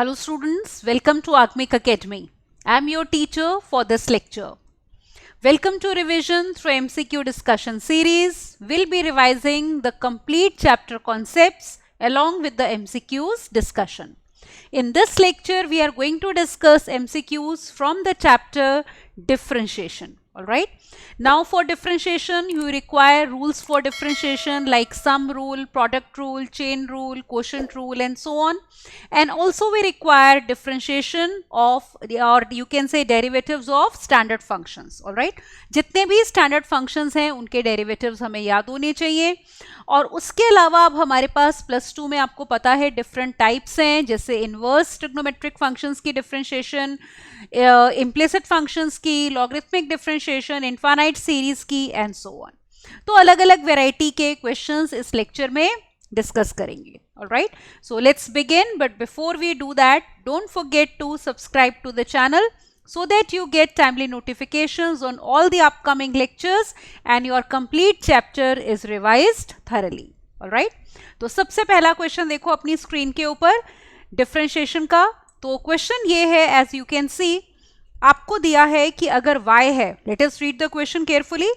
Hello students, welcome to Acmic Academy. I am your teacher for this lecture. Welcome to revision through MCQ discussion series. We'll be revising the complete chapter concepts along with the MCQs discussion. In this lecture, we are going to discuss MCQs from the chapter differentiation. Alright. Now for differentiation, you require rules for differentiation like sum rule, product rule, chain rule, quotient rule and so on. And also we require differentiation of, or you can say derivatives of standard functions. Alright. जितने भी standard functions हैं उनके derivatives हमें याद होने चाहिए. और उसके अलावा अब हमारे पास +2 में आपको पता है डिफरेंट टाइप्स हैं, जैसे इनवर्स ट्रिग्नोमेट्रिक फंक्शंस की डिफरेंशिएशन, इम्प्लिसिट फंक्शंस की, लॉगरिथमिक डिफरेंशिएशन, इनफाइनाइट सीरीज की एंड सो ऑन. तो अलग अलग वैरायटी के क्वेश्चंस इस लेक्चर में डिस्कस करेंगे. Alright, so let's begin. But before we do that, don't forget to subscribe to the channel so that you get timely notifications on all the upcoming lectures and your complete chapter is revised thoroughly. Alright? तो सबसे पहला question देखो अपनी screen के ऊपर differentiation का. तो question ये है, एज यू कैन सी आपको दिया है कि अगर y है, let us read the question carefully.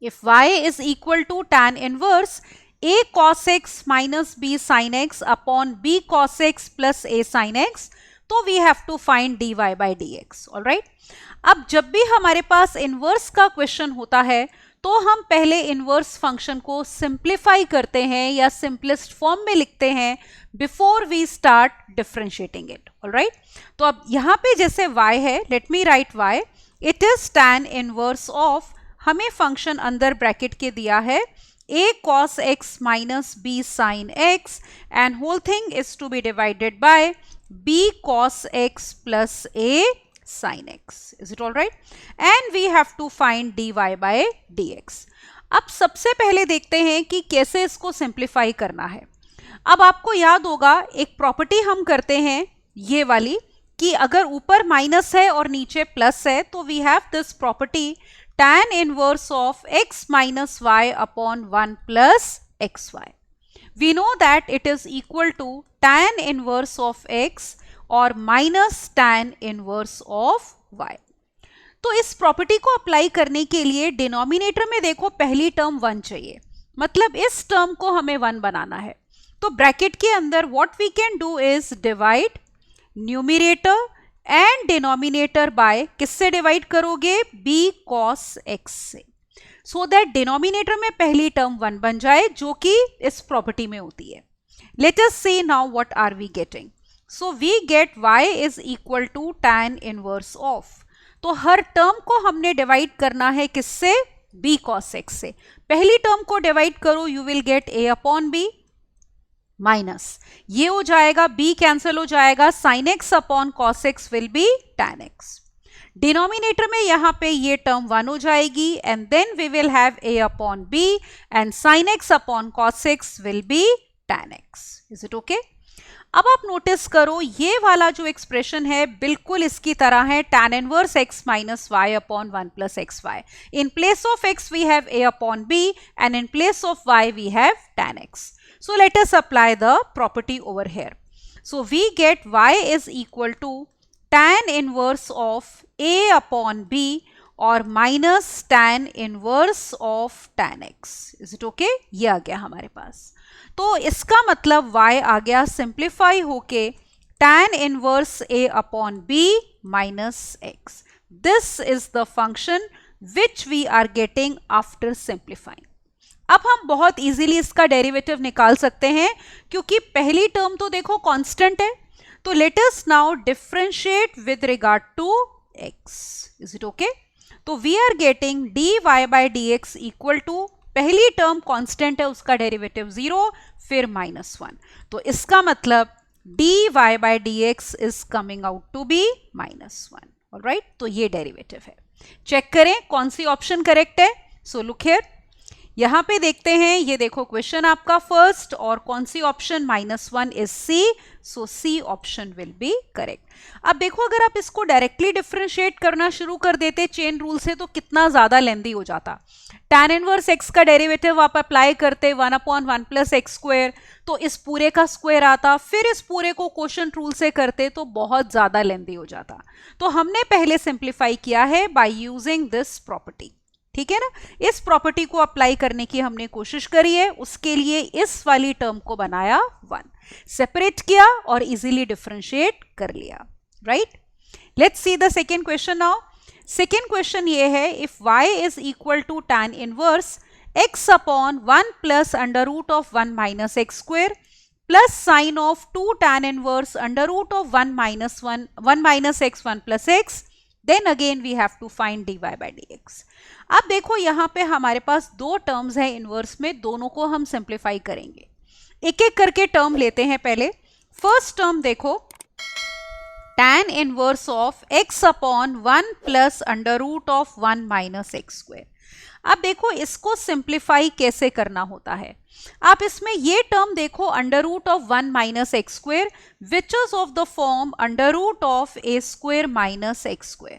If y is equal to tan inverse a cos x minus b sin x upon b cos x plus a sin x, तो we have to find dy by dx. Alright, अब जब भी हमारे पास inverse का question होता है तो हम पहले इनवर्स फंक्शन को सिंप्लीफाई करते हैं या सिंपलेस्ट फॉर्म में लिखते हैं before we start differentiating it. Alright, तो अब यहाँ पे जैसे y है, let me write y, it is tan inverse of, हमें फंक्शन अंदर ब्रैकेट के दिया है a cos x minus b sin x and whole thing is to be divided by b cos x plus a sin x. Is it all right? And we have to find dy by dx. अब सबसे पहले देखते हैं कि कैसे इसको simplify करना है. अब आपको याद होगा एक प्रॉपर्टी हम करते हैं ये वाली कि अगर ऊपर माइनस है और नीचे प्लस है तो we have this property tan inverse of x minus y upon 1 plus xy. We know that it is equal to tan inverse of x or minus tan inverse of y. तो इस property को apply करने के लिए denominator में देखो पहली term 1 चाहिए, मतलब इस टर्म को हमें 1 बनाना है. तो ब्रैकेट के अंदर what we can do is divide numerator and denominator by, किससे डिवाइड करोगे, b cos x से, सो दैट डिनोमिनेटर में पहली टर्म 1 बन जाए जो कि इस प्रॉपर्टी में होती है. Let us see now what are we getting. So we get y is equal to tan inverse of, तो हर टर्म को हमने डिवाइड करना है किससे, b cos x से. पहली टर्म को डिवाइड करो, you will get a upon b minus, ये हो जाएगा b कैंसिल हो जाएगा, sin x upon cos x will be tan x. Denominator में यहाँ पे ये टर्म 1 हो जाएगी and then we will have a upon b and sin x upon cos x will be tan x. Is it okay? अब आप notice करो ये वाला जो एक्सप्रेशन है बिल्कुल इसकी तरह है, tan inverse x minus y upon 1 plus xy. In place of x we have a upon b and in place of y we have tan x. So let us apply the property over here. So we get y is equal to tan inverse of a upon b or minus tan inverse of tan x. Is it okay? ये आ गया हमारे पास. तो इसका मतलब y आ गया simplify होके tan inverse a upon b minus x. This is the function which we are getting after simplifying. अब हम बहुत इजीली इसका डेरिवेटिव निकाल सकते हैं क्योंकि पहली टर्म तो देखो कांस्टेंट है. तो let us now differentiate with regard to x. Is it okay? तो we are getting dy by dx equal to, पहली टर्म कांस्टेंट है उसका डेरिवेटिव 0 फिर -1, तो इसका मतलब dy by dx is coming out to be -1. Alright, तो ये डेरिवेटिव है. चेक करें कौन सी ऑप्शन करेक्ट है. सो लुक हियर, यहां पे देखते हैं, ये देखो क्वेश्चन आपका फर्स्ट और कौन सी option, -1 is C, so C option will be correct. अब देखो अगर आप इसको डायरेक्टली डिफरेंशिएट करना शुरू कर देते चेन रूल से तो कितना ज्यादा लेंदी हो जाता। tan इनवर्स x का डेरिवेटिव आप अप्लाई करते 1/1 + x², तो इस पूरे का स्क्वायर आता, फिर इस पूरे को क्वोशिएंट रूल से करते तो बहुत ज्यादा लेंदी हो जाता। तो हमने पहले सिंप्लीफाई किया है बाय यूजिंग दिस प्रॉपर्टी, ठीक है ना। इस प्रॉपर्टी को अप्लाई करने की हमने कोशिश करी है, उसके लिए इस वाली टर्म को बनाया 1, सेपरेट किया और इजीली डिफरेंशिएट कर लिया, right. Let's see the second question now. Second question ये है, if y is equal to tan inverse x upon 1 plus under root of 1 minus x² plus sine of 2 tan inverse under root of 1 minus x 1 plus x, then again we have to find dy by dx। अब देखो यहां पे हमारे पास दो terms है inverse में, दोनों को हम सिंप्लीफाई करेंगे। एक एक करके टर्म लेते हैं। पहले फर्स्ट टर्म देखो, tan inverse of x upon 1 plus under root of 1 minus x²। अब देखो इसको सिंप्लीफाई कैसे करना होता है। आप इसमें ये टर्म देखो, under root of 1 minus x², which is of the form under root of a² minus x²।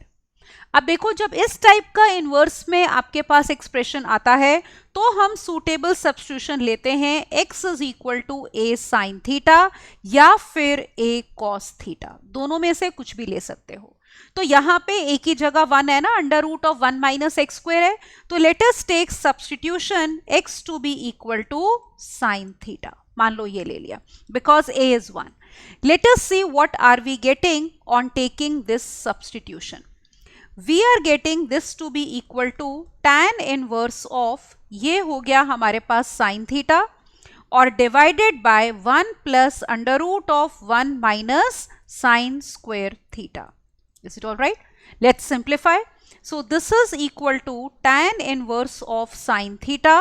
अब देखो जब इस टाइप का इनवर्स में आपके पास एक्सप्रेशन आता है तो हम सूटेबल सब्स्टिट्यूशन लेते हैं, x is equal to a sine theta या फिर a कॉस थीटा, दोनों में से कुछ भी ले सकते हो। तो यहां पे एक ही जगह 1 है ना, under root of 1 minus x² है, तो let us take substitution x to be equal to sine theta. मान लो ये ले लिया because a is 1। Let us see what are we getting on taking this substitution. We are getting this to be equal to tan inverse of, ये हो गया हमारे पास साइन थीटा और divided by 1 plus under root of 1 minus sine square theta. Is it all right? Let's simplify. So this is equal to tan inverse of sin theta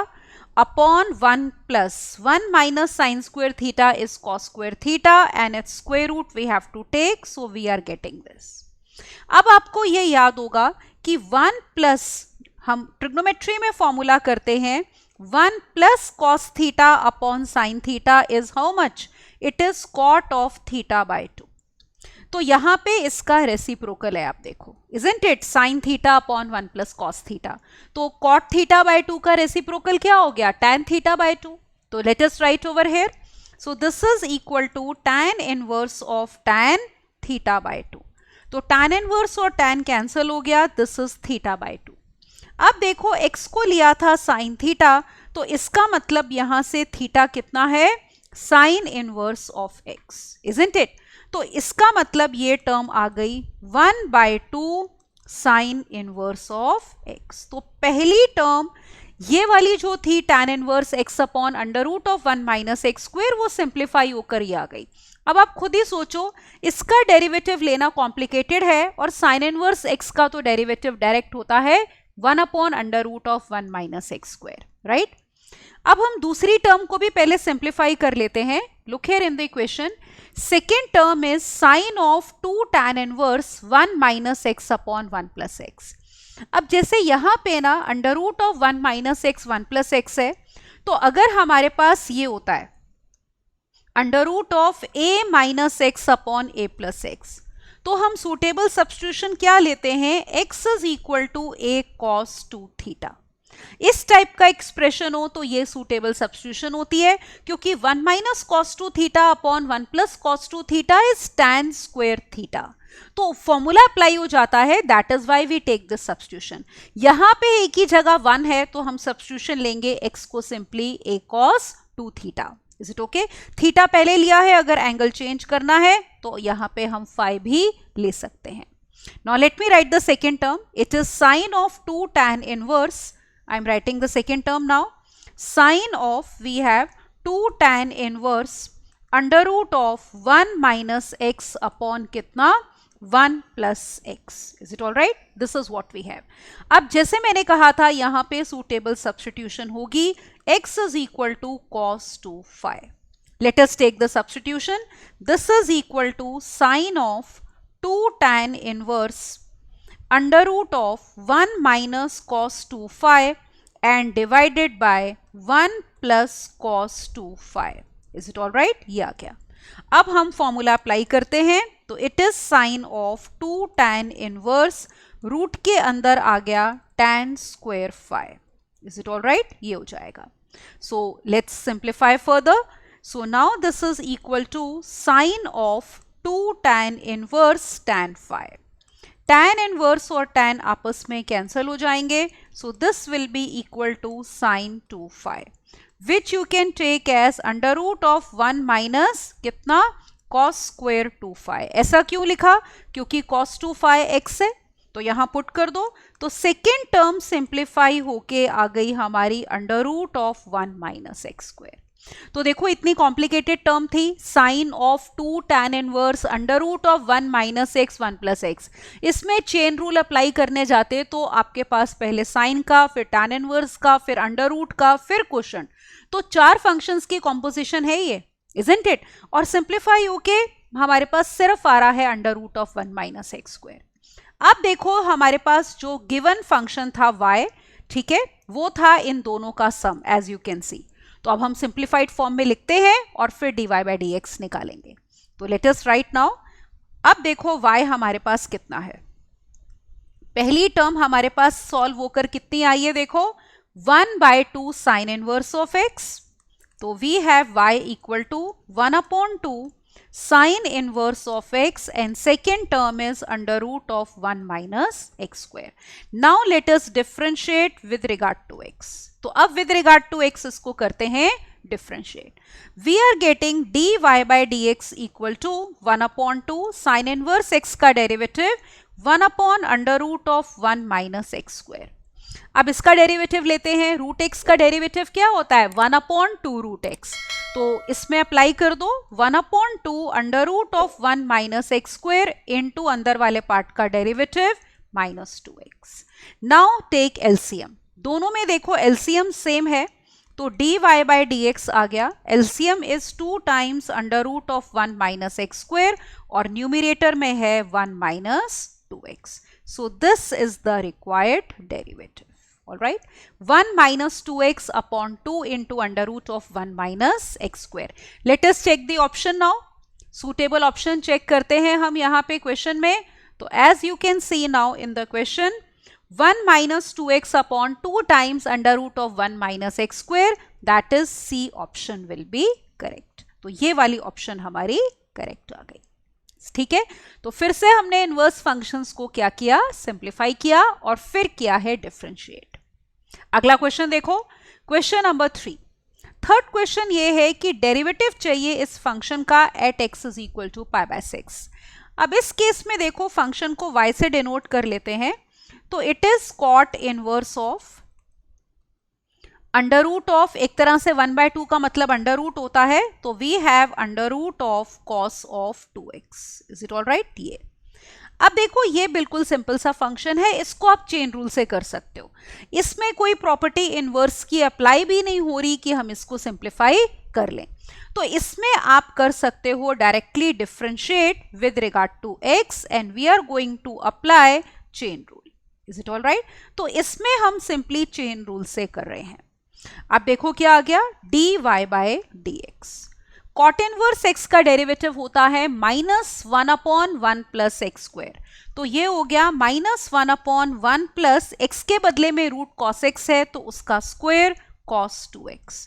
upon 1 plus 1 minus sin square theta is cos square theta and its square root we have to take. So we are getting this. अब आपको ये याद होगा कि 1 plus, हम trigonometry में formula करते हैं 1 plus cos theta upon sine theta is how much, it is cot of theta by 2। तो यहां पे इसका रेसिप्रोकल है, आप देखो isn't it, sine theta upon 1 plus cos theta. तो कॉट थीटा बाय 2 का रेसिप्रोकल क्या हो गया, टैन थीटा बाय 2। तो let us write over here, so this is equal to tan inverse of tan theta by 2। तो tan inverse और tan cancel हो गया, दिस इज थीटा बाय 2। अब देखो x को लिया था साइन थीटा, तो इसका मतलब यहां से थीटा कितना है, sine inverse of x, isn't it. तो इसका मतलब ये टर्म आ गई 1/2 साइन इनवर्स ऑफ x। तो पहली टर्म ये वाली जो थी tan inverse x upon under root of 1 minus x², वो सिंप्लीफाई होकर ही आ गई। अब आप खुद ही सोचो, इसका डेरिवेटिव लेना कॉम्प्लिकेटेड है और साइन इनवर्स x का तो डेरिवेटिव डायरेक्ट होता है 1 upon under root of 1 minus x², right. अब हम दूसरी टर्म को भी पहले सिंप्लीफाई कर लेते हैं। Look here in the equation, second term is sine of 2 tan inverse 1 minus x upon 1 plus x। अब जैसे यहां पे ना under root of 1 minus x 1 plus x है, तो अगर हमारे पास ये होता है under root of a minus x upon a plus x, तो हम सूटेबल सब्स्टिट्यूशन क्या लेते हैं, x is equal to a cos 2 theta. इस टाइप का एक्सप्रेशन हो तो ये सूटेबल सब्स्टिट्यूशन होती है, क्योंकि 1 minus cos 2 theta upon 1 plus cos 2 theta is tan square theta. तो फॉर्मूला अप्लाई हो जाता है, that is why we take this substitution. यहां पे एक ही जगह 1 है तो हम सब्स्टिट्यूशन लेंगे x को simply a cos 2 theta. Is it okay? Theta पहले लिया है, अगर एंगल चेंज करना है तो यहां पे हम फाई भी ले सकते हैं। Now let me right the second term, it is sine of 2 tan inverse, I am writing the second term now. Sine of, we have 2 tan inverse under root of 1 minus x upon कितना, 1 plus x. Is it all right? This is what we have. अब जैसे मैंने कहा था यहाँ पे suitable substitution होगी, x is equal to cos 2 phi. Let us take the substitution. This is equal to sine of 2 tan inverse under root of 1 minus cos 2 phi and divided by 1 plus cos 2 phi. Is it all right? ये आ गया. अब हम formula apply करते हैं तो it is sine of 2 tan inverse root के अंदर आ गया tan square phi. Is it all right? ये हो जाएगा. So let's simplify further. So now this is equal to sine of 2 tan inverse tan phi. tan inverse और tan आपस में कैंसिल हो जाएंगे. So this will be equal to sine 2 phi, which you can take as under root of 1 minus कितना cos square 2 phi. ऐसा क्यों लिखा? क्योंकि cos 2 phi x है तो यहां पुट कर दो. तो सेकेंड टर्म सिंप्लीफाई होके आ गई हमारी under root of 1 minus x square. तो देखो इतनी कॉम्प्लिकेटेड टर्म थी, sine of 2 tan inverse under root of 1 minus x 1 plus x. इसमें चेन रूल अप्लाई करने जाते तो आपके पास पहले साइन का, फिर tan इनवर्स का, फिर अंडर रूट का, फिर क्वोशंट. तो 4 फंक्शंस की कॉम्पोजिशन है ये, इजंट इट? और सिंप्लीफाई होके हमारे पास सिर्फ आ रहा है under root of 1 minus x square. अब देखो हमारे पास जो गिवन फंक्शन था y, ठीक है, वो था इन दोनों का सम एज यू कैन सी. तो अब हम सिंप्लीफाइड फॉर्म में लिखते हैं और फिर dy बाई डी एक्स निकालेंगे. तो लेट अस राइट नाउ. अब देखो y हमारे पास कितना है. पहली टर्म हमारे पास सॉल्व होकर कितनी आई है? देखो 1 by 2 sin inverse of x. तो we have y equal to 1 upon 2 sin inverse of x and second term is under root of 1 minus x square. Now let us differentiate with regard to x. तो अब with regard to x इसको करते हैं differentiate. We are getting dy by dx equal to 1 upon 2 sin inverse x का derivative 1 upon under root of 1 minus x square. अब इसका derivative लेते हैं. रूट एक्स का डेरिवेटिव क्या होता है? 1 अपॉन 2 रूट एक्स. तो इसमें अप्लाई कर दो 1 upon 2 under root of 1 minus x square into अंदर वाले पार्ट का derivative minus 2x. Now take LCM. दोनों में देखो एलसीएम सेम है तो dy बाई डी एक्स आ गया. LCM is 2 times under root of 1 minus x square और न्यूमिरेटर में है 1 minus 2x. So this is the required derivative. Alright, 1 minus 2x upon 2 into under root of 1 minus x square. Let us check the option now. Suitable option check करते हैं हम यहाँ पे question में. तो as you can see now in the question, 1 minus 2x upon 2 times under root of 1 minus x square, that is C option will be correct. तो ये वाली option हमारी correct आ गई. ठीक है, तो फिर से हमने इनवर्स फंक्शंस को क्या किया? सिंप्लीफाई किया और फिर किया है डिफरेंशिएट. अगला क्वेश्चन देखो, क्वेश्चन नंबर 3. थर्ड क्वेश्चन ये है कि डेरिवेटिव चाहिए इस फंक्शन का at x is equal to pi by 6. अब इस केस में देखो फंक्शन को y से डिनोट कर लेते हैं. तो it is cot inverse of under root of, एक तरह से 1 बाय 2 का मतलब अंडर रूट होता है. तो we have under root of cos of 2x. Is it all right? ये अब देखो ये बिल्कुल सिंपल सा फंक्शन है, इसको आप चेन रूल से कर सकते हो. इसमें कोई प्रॉपर्टी इनवर्स की अप्लाई भी नहीं हो रही कि हम इसको सिंप्लीफाई कर लें. तो इसमें आप कर सकते हो directly differentiate with regard to x and we are going to apply chain rule. Is it all right? तो इसमें हम सिंपली चेन रूल से कर रहे हैं. अब देखो क्या आ गया? dy by d x. Cot inverse x का डेरिवेटिव होता है minus 1 upon 1 plus x square. तो ये हो गया माइनस 1 अपॉन 1 प्लस एक्स के बदले में रूट कॉस एक्स है तो उसका square cos 2x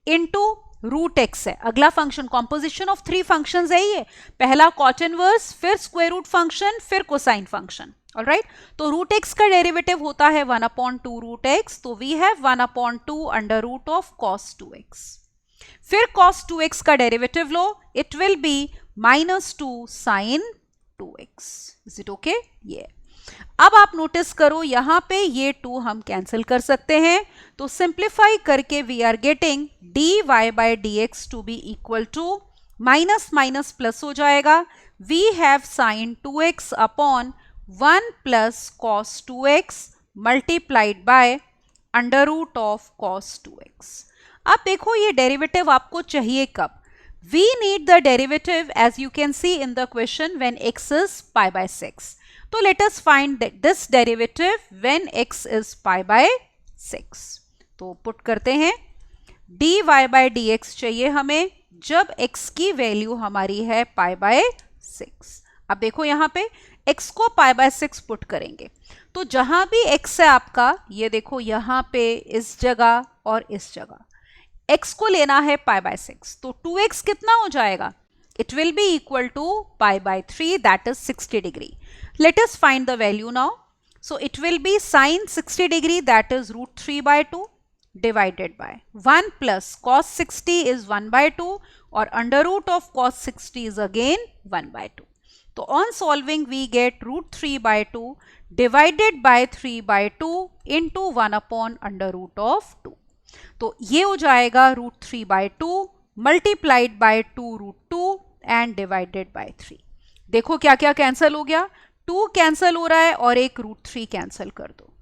into root x है. अगला फंक्शन कॉम्पोजिशन ऑफ 3 फंक्शंस है ये. पहला कॉट इनवर्स, फिर स्क्वायर रूट फंक्शन, फिर कोसाइन फंक्शन. ऑलराइट, तो रूट एक्स का डेरिवेटिव होता है 1 अपॉन 2 रूट एक्स. तो we have 1 upon 2 under root of cos 2x. फिर cos 2x का डेरिवेटिव लो, it will be minus 2 sine 2x. Is it okay? ये अब आप नोटिस करो यहां पे ये 2 हम कैंसिल कर सकते हैं. तो सिंप्लीफाई करके we are getting dy by d x to be equal to minus minus plus हो जाएगा. We have sine 2x upon 1 plus cos 2x multiplied by under root of cos 2x. अब देखो ये डेरिवेटिव आपको चाहिए कब? We need the derivative as you can see in the question when x is pi by 6. तो let us find this derivative when x is pi by 6. तो put करते हैं, dy बाय dx चाहिए हमें जब x की value हमारी है पाई बाय 6। अब देखो यहाँ पे x को पाई बाय 6 पुट करेंगे तो जहां भी x है आपका, ये देखो यहाँ पे इस जगह और इस जगह, x को लेना है पाई बाय 6, तो 2x कितना हो जाएगा? It will be equal to pi by 3, that is 60 degree. Let us find the value now. So it will be sine 60 degree, that is root 3 by 2 divided by 1 plus cos 60 is 1 by 2 or under root of cos 60 is again 1 by 2. So on solving we get root 3 by 2 divided by 3 by 2 into 1 upon under root of 2. तो ये हो जाएगा root 3 by 2 multiplied by 2 root 2 and divided by 3। देखो क्या क्या cancel हो गया, 2 cancel हो रहा है और एक रूट 3 कैंसिल कर दो,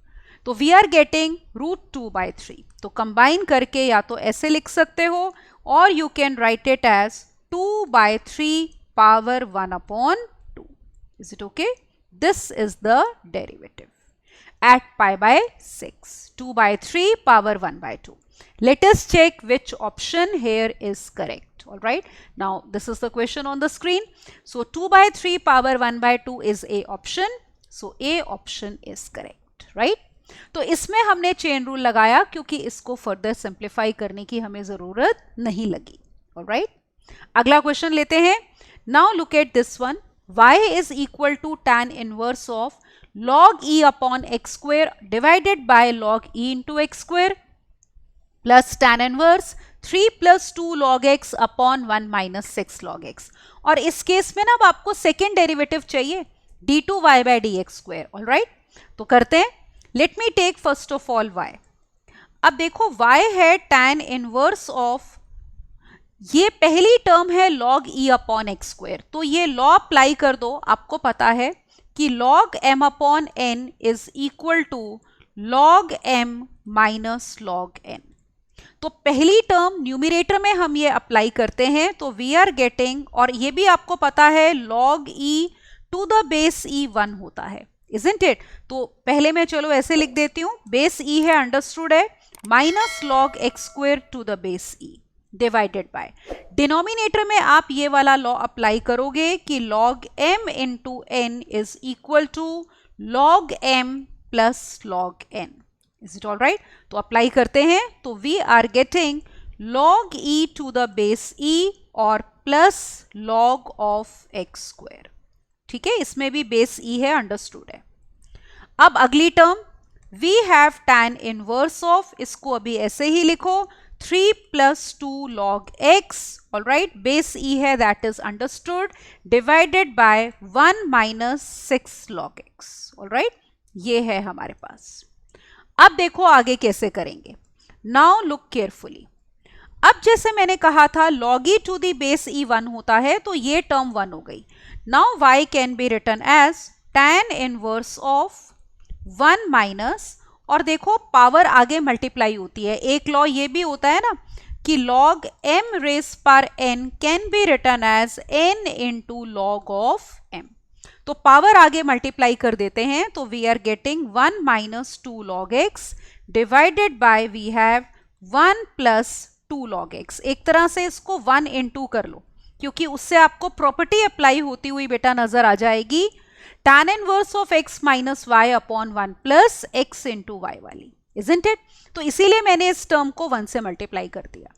तो we are getting root 2 by 3। तो कंबाइन करके या तो ऐसे लिख सकते हो और you can write it as 2 by 3 power 1 upon 2। Is it okay? This is the derivative at pi by 6, 2 by 3 power 1 by 2. Let us check which option here is correct. All right. Now this is the question on the screen. So 2 by 3 power 1 by 2 is A option. So A option is correct. Right. तो इसमें हमने chain rule लगाया क्योंकि इसको further simplify करने की हमें जरूरत नहीं लगी. All right. अगला क्वेश्चन लेते हैं. Now look at this one. Y is equal to tan inverse of log e upon x square divided by log e into x square plus tan inverse 3 plus 2 log x upon 1 minus 6 log x. और इस case में ना अब आपको second derivative चाहिए d2y by dx square. All right, तो करते हैं. Let me take first of all y. अब देखो y है tan इनवर्स ऑफ, ये पहली टर्म है log e upon x square, तो ये लॉ अप्लाई कर दो. आपको पता है कि log m upon n is equal to log m minus log n. तो पहली टर्म न्यूमिरेटर में हम ये अप्लाई करते हैं तो वी आर गेटिंग, और ये भी आपको पता है log e to the base e 1 होता है, इजंट इट? तो पहले मैं चलो ऐसे लिख देती हूँ, बेस e है, अंडरस्टूड है, minus log x square to the base e divided by, denominator में आप ये वाला लॉ अप्लाई करोगे कि log m into n is equal to log m plus log n. Is it all right? तो apply करते हैं तो we are getting log e to the base e और plus log of x square. ठीक है, इसमें भी base e है, अंडरस्टूड है. अब अगली term we have tan inverse of, इसको अभी ऐसे ही लिखो, 3 plus 2 log x, all right, base e है, that is understood, divided by 1 minus 6 log x, all right, ये है हमारे पास. अब देखो आगे कैसे करेंगे. Now look carefully. अब जैसे मैंने कहा था log e to the base e 1 होता है, तो ये टर्म 1 हो गई. Now y can be written as tan inverse of 1 minus, और देखो पावर आगे मल्टीप्लाई होती है, एक लॉ ये भी होता है ना कि log m रेस पर n can be written as n into log of m. तो पावर आगे मल्टीप्लाई कर देते हैं तो we are getting 1 minus 2 log x divided by we have 1 plus 2 log x. एक तरह से इसको 1 इंटू कर लो क्योंकि उससे आपको प्रॉपर्टी अप्लाई होती हुई बेटा नजर आ जाएगी, tan inverse of x minus y upon 1 plus x into y वाली, इजंट इट? तो इसीलिए मैंने इस टर्म को 1 से मल्टीप्लाई कर दिया.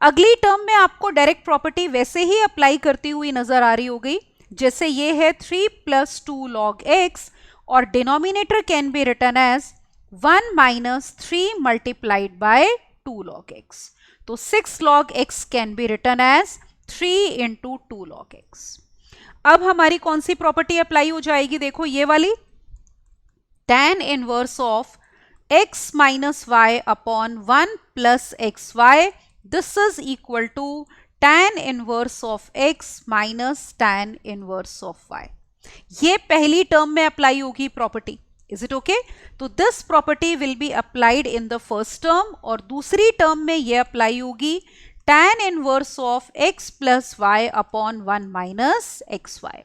अगली टर्म में आपको डायरेक्ट प्रॉपर्टी वैसे ही अप्लाई करती हुई नजर आ रही हो गई, जैसे ये है 3 प्लस 2 लॉग x और denominator can be written as 1 minus 3 multiplied by 2 log x. तो 6 log x can be written as 3 into 2 log x. अब हमारी कौन सी प्रॉपर्टी अप्लाई हो जाएगी, देखो ये वाली, tan inverse of x minus y upon 1 plus x y, this is equal to tan inverse of x minus tan inverse of y. ये पहली टर्म में अप्लाई होगी प्रॉपर्टी, इज इट ओके? तो this property will be applied in the first term और दूसरी term में ये apply होगी tan inverse of x plus y upon 1 minus xy.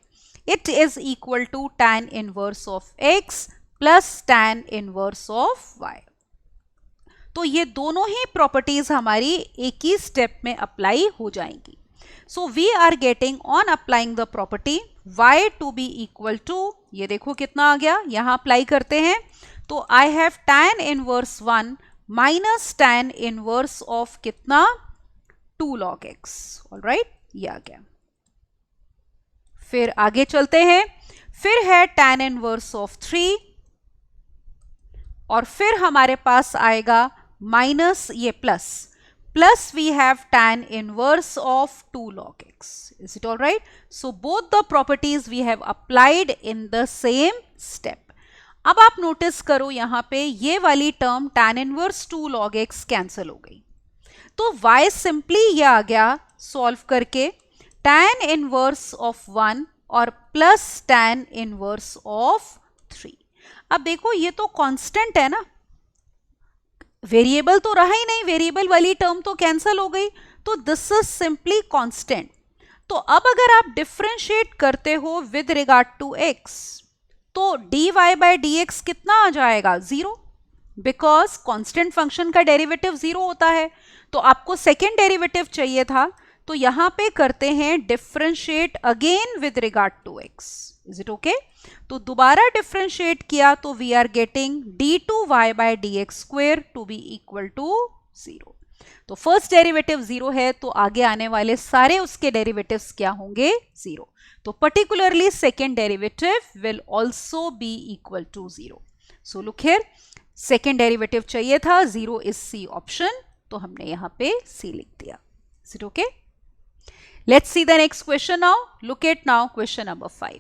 It is equal to tan inverse of x plus tan inverse of y. तो ये दोनों ही properties हमारी एक ही स्टेप में अप्लाई हो जाएंगी. So we are getting on applying the property y to be equal to, ये देखो कितना आ गया, यहां अप्लाई करते हैं तो I have tan inverse 1 minus tan inverse of कितना 2 log x. ऑलराइट, ये आ गया. फिर आगे चलते हैं, फिर है tan इनवर्स ऑफ 3 और फिर हमारे पास आएगा माइनस ये plus we have tan inverse of 2 log x. Is it all right? So both the properties we have applied in the same step. अब आप नोटिस करो यहां पे ये वाली term tan inverse 2 log x cancel हो गई, तो y सिंपली ये आ गया सॉल्व करके tan इनवर्स ऑफ 1 और प्लस tan इनवर्स ऑफ 3. अब देखो ये तो कांस्टेंट है ना, वेरिएबल तो रहा ही नहीं, वेरिएबल वाली टर्म तो कैंसिल हो गई, तो दिस इज सिंपली कांस्टेंट. तो अब अगर आप डिफरेंशिएट करते हो विद रिगार्ड टू x, तो dy बाय dx कितना आ जाएगा, 0, बिकॉज कांस्टेंट फंक्शन का डेरिवेटिव 0 होता है. तो आपको सेकेंड डेरिवेटिव चाहिए था, तो यहां पे करते हैं differentiate again with regard to x. Is it okay? तो दोबारा डिफरेंशिएट किया तो we are getting d2y by dx square to be equal to 0. तो फर्स्ट डेरिवेटिव 0 है, तो आगे आने वाले सारे उसके डेरिवेटिव्स क्या होंगे, 0. तो particularly second derivative will also be equal to 0. So look here, second derivative चाहिए था, 0 इज सी ऑप्शन, तो हमने यहां पे सी लिख दिया. Is it okay? Let's see the next question now. Look at now question number 5.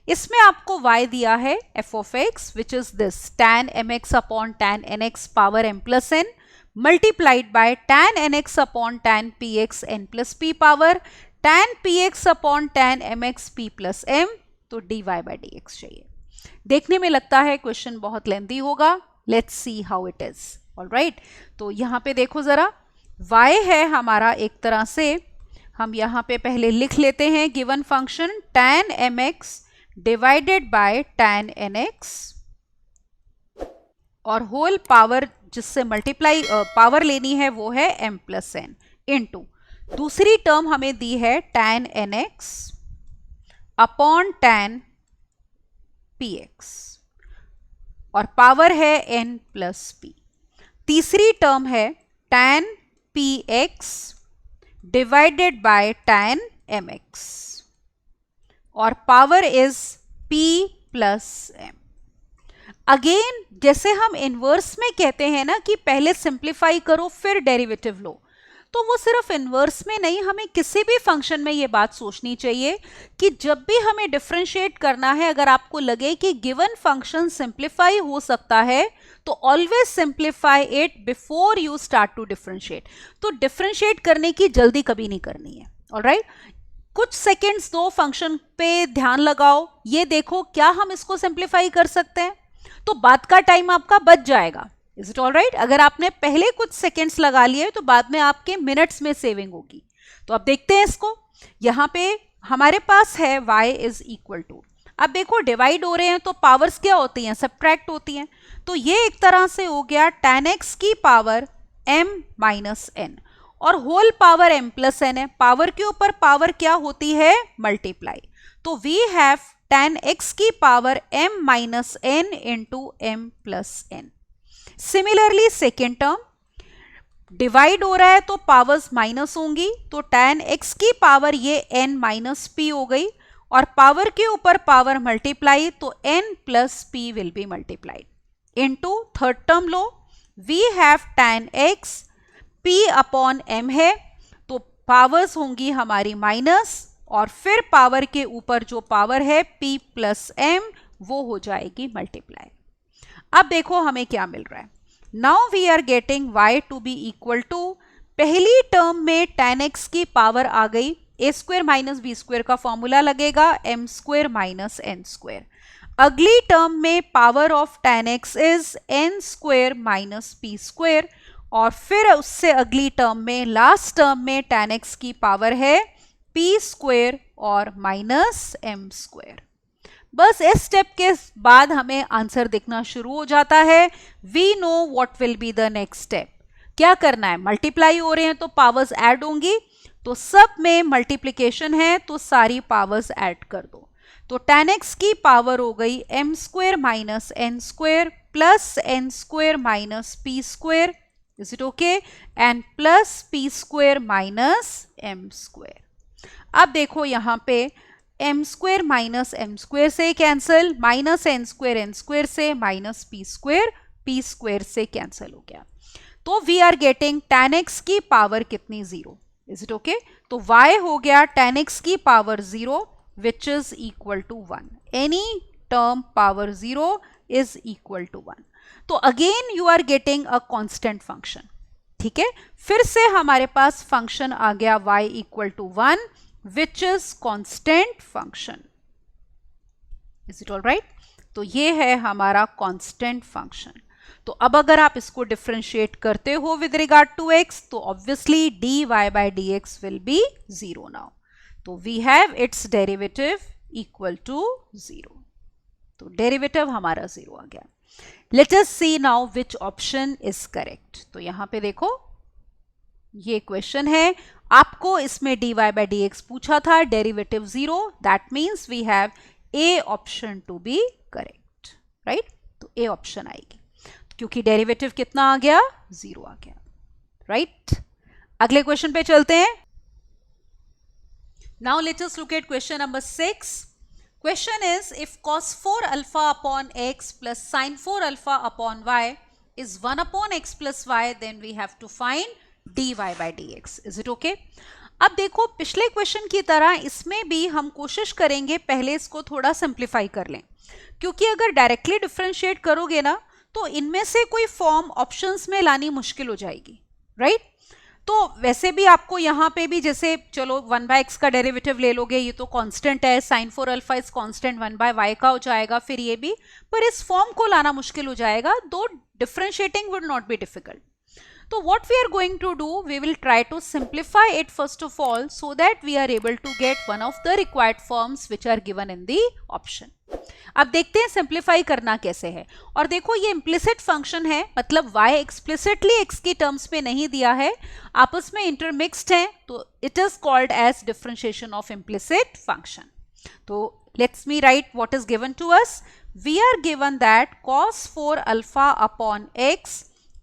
इसमें आपको y दिया है f of x which is this tan mx upon tan nx power m plus n multiplied by tan nx upon tan px n plus p power tan px upon tan mx p plus m. तो dy by dx चाहिए. देखने में लगता है question बहुत lengthy होगा. Let's see how it is. Alright, तो यहाँ पे देखो जरा, y है हमारा, एक तरह से हम यहाँ पे पहले लिख लेते हैं given function tan mx divided by tan nx और होल पावर जिससे मल्टीप्लाई पावर लेनी है वो है m प्लस n इनटू दूसरी टर्म हमें दी है tan nx upon tan px और पावर है n प्लस p. तीसरी टर्म है tan px divided by tan mx और power is p plus m. Again जैसे हम इनवर्स में कहते हैं ना कि पहले सिंप्लीफाई करो फिर डेरिवेटिव लो, तो वो सिर्फ इनवर्स में नहीं, हमें किसी भी फंक्शन में ये बात सोचनी चाहिए कि जब भी हमें डिफरेंशिएट करना है, अगर आपको लगे कि गिवन फंक्शन सिंप्लीफाई हो सकता है तो always simplify it before you start to differentiate. तो डिफरेंशिएट करने की जल्दी कभी नहीं करनी है. ऑलराइट, कुछ सेकेंड्स दो, फंक्शन पे ध्यान लगाओ, ये देखो क्या हम इसको सिंप्लीफाई कर सकते हैं, तो बाद का टाइम आपका बच जाएगा. Is it all right? अगर आपने पहले कुछ सेकेंड्स लगा लिए तो बाद में आपके मिनट्स में सेविंग होगी. तो अब देखते हैं इसको. यहां पे हमारे पास है y इज इक्वल टू, अब देखो डिवाइड हो रहे हैं तो पावर्स क्या होती हैं, सब्ट्रैक्ट होती हैं. तो ये एक तरह से हो गया tan x की पावर m माइनस n और whole power m plus n है. पावर के ऊपर पावर क्या होती है, मल्टीप्लाई. तो वी हैव tan x की power m minus n into m plus n. Similarly second term divide हो रहा है तो पावर्स माइनस होंगी, तो tan x की पावर ये n माइनस p हो गई और पावर के ऊपर पावर मल्टीप्लाई, तो n plus p will be multiplied into third term लो. We have tan x p upon m है, तो पावर्स होंगी हमारी माइनस और फिर पावर के ऊपर जो पावर है p प्लस m वो हो जाएगी मल्टीप्लाई. अब देखो हमें क्या मिल रहा है. Now we are getting y to be equal to, पहली टर्म में tan x की पावर आ गई, a square minus b square का फॉर्मूला लगेगा m square minus n square. अगली टर्म में power of tan x is n square minus p square और फिर उससे अगली टर्म में लास्ट टर्म में tan x की पावर है p स्क्वायर और माइनस m स्क्वायर. बस इस स्टेप के बाद हमें आंसर दिखना शुरू हो जाता है. We know what will be the next step. क्या करना है, मल्टीप्लाई हो रहे हैं तो पावर्स ऐड होंगी, तो सब में मल्टीप्लिकेशन है तो सारी पावर्स ऐड कर दो. तो tan x की पावर हो गई m square minus n square plus n square minus p square, is it okay, and plus p square minus m square. अब देखो यहाँ पे m square minus m square से कैंसिल, माइनस n स्क्वायर से, minus p square से cancel हो गया. तो we are getting tan x की पावर कितनी, 0. Is it okay. तो y हो गया tan x की power 0 which is equal to 1. Any term power 0 is equal to 1. तो again you are getting a constant function. ठीक है, फिर से हमारे पास फंक्शन आ गया y equal to 1 which is constant function. Is it all right? तो ये है हमारा constant function. तो अब अगर आप इसको डिफरेंशिएट करते हो विद रिगार्ड टू x, तो obviously dy by dx will be 0 now. तो we have its derivative equal to 0. तो डेरिवेटिव हमारा 0 आ गया. Let us see now which option is correct. तो यहां पे देखो ये क्वेश्चन है, आपको इसमें dy by dx पूछा था, derivative 0, that means we have A option to be correct, right? तो A ऑप्शन आएगी क्योंकि डेरिवेटिव कितना आ गया, 0 आ गया, right? अगले क्वेश्चन पे चलते हैं. Now let us look at question number 6. Question is, if cos 4 alpha upon x plus sin 4 alpha upon y is 1 upon x plus y, then we have to find dy by dx. Is it okay? अब देखो पिछले question की तरह इसमें भी हम कोशिश करेंगे पहले इसको थोड़ा सिंप्लीफाई कर लें, क्योंकि अगर डायरेक्टली डिफरेंशिएट करोगे ना तो इनमें से कोई फॉर्म ऑप्शंस में लानी मुश्किल हो जाएगी, राइट? तो वैसे भी आपको यहाँ पे भी जैसे चलो 1 बाय एक्स का डेरिवेटिव ले लोगे, ये तो कांस्टेंट है, sine 4 alpha is constant, 1 by y का हो जाएगा, फिर ये भी, पर इस फॉर्म को लाना मुश्किल हो जाएगा, दो differentiating would not be difficult. तो what we are going to do, we will try to simplify it first of all so that we are able to get one of the required forms which are given in the option. अब देखते हैं simplify करना कैसे है. और देखो ये implicit function है, मतलब y एक्सप्लिसिटली x की टर्म्स में नहीं दिया है, आपस में इंटरमिक्स्ड है, तो it is called as differentiation of implicit function. तो let's me write what is given to us. We are given that cos 4 alpha upon x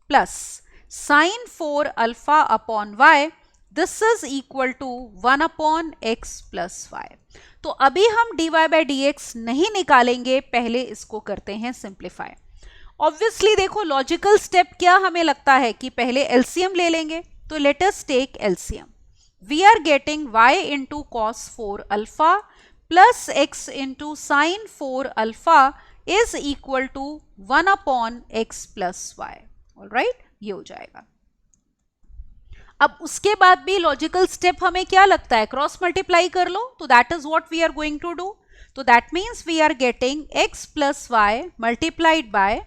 plus sin 4 alpha upon y, this is equal to 1 upon x plus y. तो अभी हम dy by dx नहीं निकालेंगे, पहले इसको करते हैं simplify. Obviously देखो लॉजिकल स्टेप क्या हमें लगता है कि पहले एलसीएम ले लेंगे, तो let us take LCM. We are getting y into cos 4 alpha plus x into sine 4 alpha is equal to 1 upon x plus y. Alright, ये हो जाएगा. अब उसके बाद भी लॉजिकल स्टेप हमें क्या लगता है, क्रॉस मल्टीप्लाई कर लो, तो that is what we are going to do. तो that means we are getting x plus y multiplied by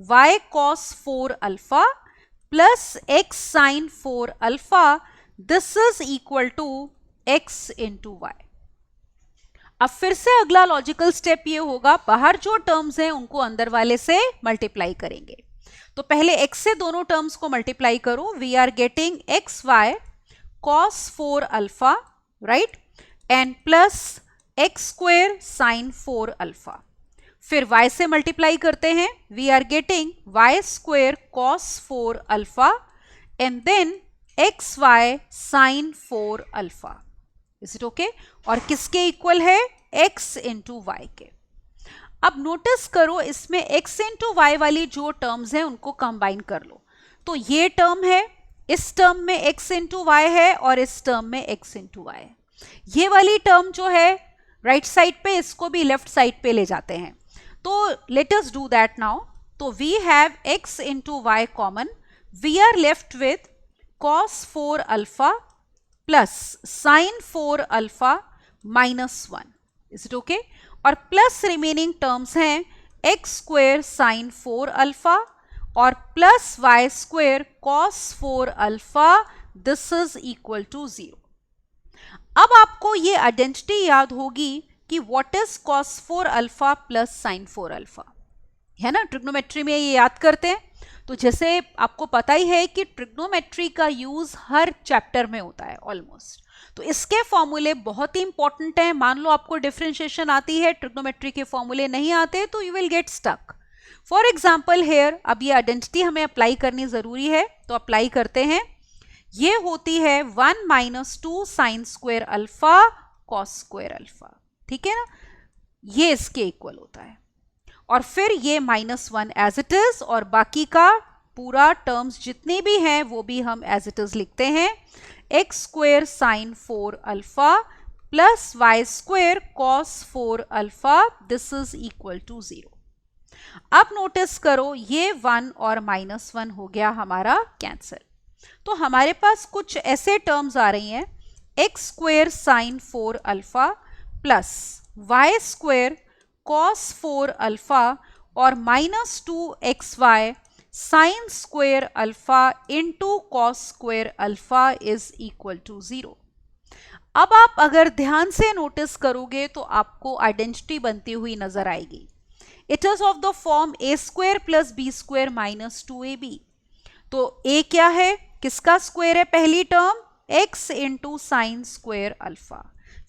y cos 4 alpha plus x sin 4 alpha, this is equal to x into y. अब फिर से अगला logical step ये होगा, बाहर जो terms हैं उनको अंदर वाले से मल्टीप्लाई करेंगे. तो पहले x से दोनों टर्म्स को मल्टीप्लाई करो. We are getting x y cos 4 alpha, right, and plus x square sine 4 alpha. फिर y से मल्टीप्लाई करते हैं. We are getting y square cos 4 alpha and then x y sine 4 alpha. Is it okay? और किसके equal है, x into Y के. अब notice करो इसमें x इंटू वाई वाली जो टर्म्स हैं उनको कंबाइन कर लो. तो ये टर्म है, इस टर्म में x इंटू वाई है और इस टर्म में x इंटू वाई है. ये वाली टर्म जो है राइट साइड पे, इसको भी लेफ्ट साइड पे ले जाते हैं. तो let us do that now. तो we have x into y common. We are left with cos 4 alpha plus sine 4 alpha minus 1. Is it okay? और प्लस रिमेनिंग टर्म्स हैं एक्स स्क्वेयर साइन 4 अल्फा और plus y square cos 4 alpha, this is equal to 0. अब आपको ये identity याद होगी कि what is cos 4 alpha plus sin 4 alpha, है ना। ट्रिग्नोमेट्री में ये याद करते हैं। तो जैसे आपको पता ही है कि ट्रिग्नोमेट्री का यूज हर चैप्टर में होता है ऑलमोस्ट, तो इसके फॉर्मूले बहुत ही इंपॉर्टेंट है। मान लो आपको डिफरेंशिएशन आती है, ट्रिग्नोमेट्री के फॉर्मूले नहीं आते, तो you will get stuck. For example here, अब ये आइडेंटिटी हमें अप्लाई करनी जरूरी है, तो अप्लाई करते हैं। ये होती है 1 minus 2 sign square alpha cos square alpha, ठीक है ना, ये इसके इक्वल होता है। और फिर ये -1 एज इट इज, और बाकी का पूरा टर्म्स जितने भी हैं वो भी हम एज इट इज लिखते हैं। X square sine 4 alpha plus y square cos 4 alpha, this is equal to 0। अब नोटिस करो ये 1 और -1 हो गया हमारा कैंसिल, तो हमारे पास कुछ ऐसे टर्म्स आ रही हैं, x square sine 4 alpha plus y square cos 4 alpha और -2xy sine square alpha into cos square alpha is equal to 0। अब आप अगर ध्यान से नोटिस करोगे तो आपको आइडेंटिटी बनती हुई नजर आएगी। It is of the form a square plus b square minus 2ab। तो a क्या है, किसका स्क्वायर है, पहली term x into sine square alpha,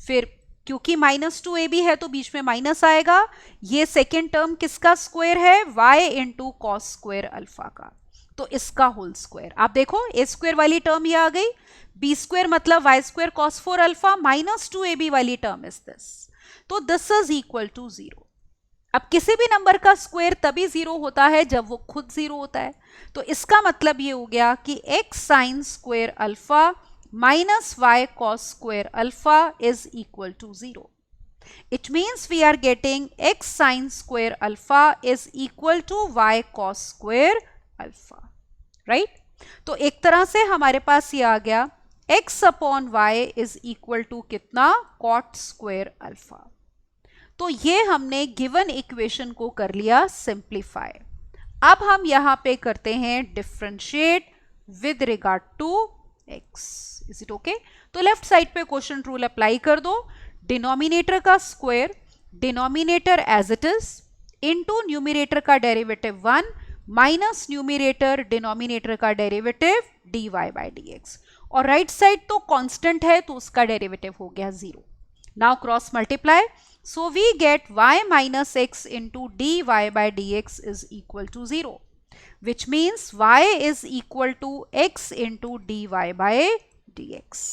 फिर क्योंकि -2ab है तो बीच में माइनस आएगा, ये सेकेंड टर्म किसका स्क्वायर है, y into cos square alpha का, तो इसका होल स्क्वायर। आप देखो a स्क्वायर वाली टर्म ये आ गई, b स्क्वायर मतलब y square cos 4 alpha, -2ab वाली टर्म इज दिस, तो दिस इज इक्वल टू 0। अब किसी भी नंबर का स्क्वायर तभी 0 होता है जब वो खुद 0 होता है, तो इसका मतलब ये हो गया कि x sign square alpha minus y cos square alpha is equal to 0. It means we are getting x sin square alpha is equal to y cos square alpha, right? तो एक तरह से हमारे पास ये आ गया x upon y is equal to कितना, cot square alpha। तो ये हमने गिवन इक्वेशन को कर लिया सिंप्लीफाई। अब हम यहाँ पे करते हैं differentiate with regard to x, is it okay. तो लेफ्ट साइड पे क्वेश्चन रूल अप्लाई कर दो, डिनोमिनेटर का square denominator as it is into numerator का डेरिवेटिव 1 माइनस न्यूमरेटर डिनोमिनेटर का डेरिवेटिव dy बाई dx, और राइट साइड तो constant है तो उसका डेरिवेटिव हो गया 0। Now cross multiply, so we get y minus x into dy by dx is equal to 0, which means y is equal to x into dy by dx।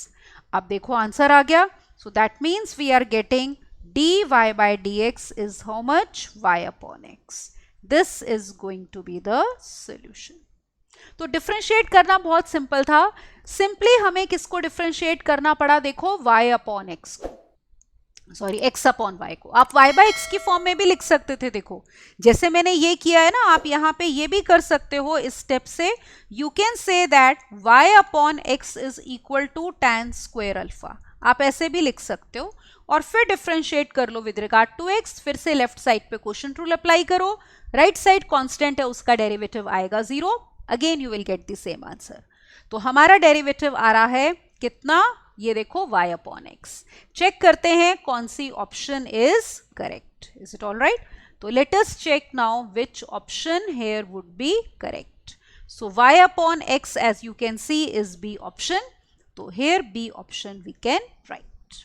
अब देखो answer आ गया, so that means we are getting dy by dx is how much, y upon x। This is going to be the solution। तो differentiate करना बहुत simple था, simply हमें किसको डिफरेंशिएट करना पड़ा, देखो y upon x को, सॉरी x अपॉन y को। आप y बाई x की फॉर्म में भी लिख सकते थे, देखो जैसे मैंने ये किया है ना, आप यहाँ पे ये भी कर सकते हो इस स्टेप से। You can say that y upon x is equal to tan square alpha, आप ऐसे भी लिख सकते हो, और फिर डिफरेंशिएट कर लो विद रिगार्ड टू x। फिर से लेफ्ट साइड पे क्वोशिएंट रूल अप्लाई करो, राइट साइड कांस्टेंट है उसका डेरिवेटिव आएगा 0, again you will get the same answer. तो हमारा डेरिवेटिव आ रहा है कितना, ये देखो y अपॉन x। चेक करते हैं कौन सी option is correct, is it all right. तो let us check now which option here would be correct. So y upon x as you can see is b option, तो here b option we can write.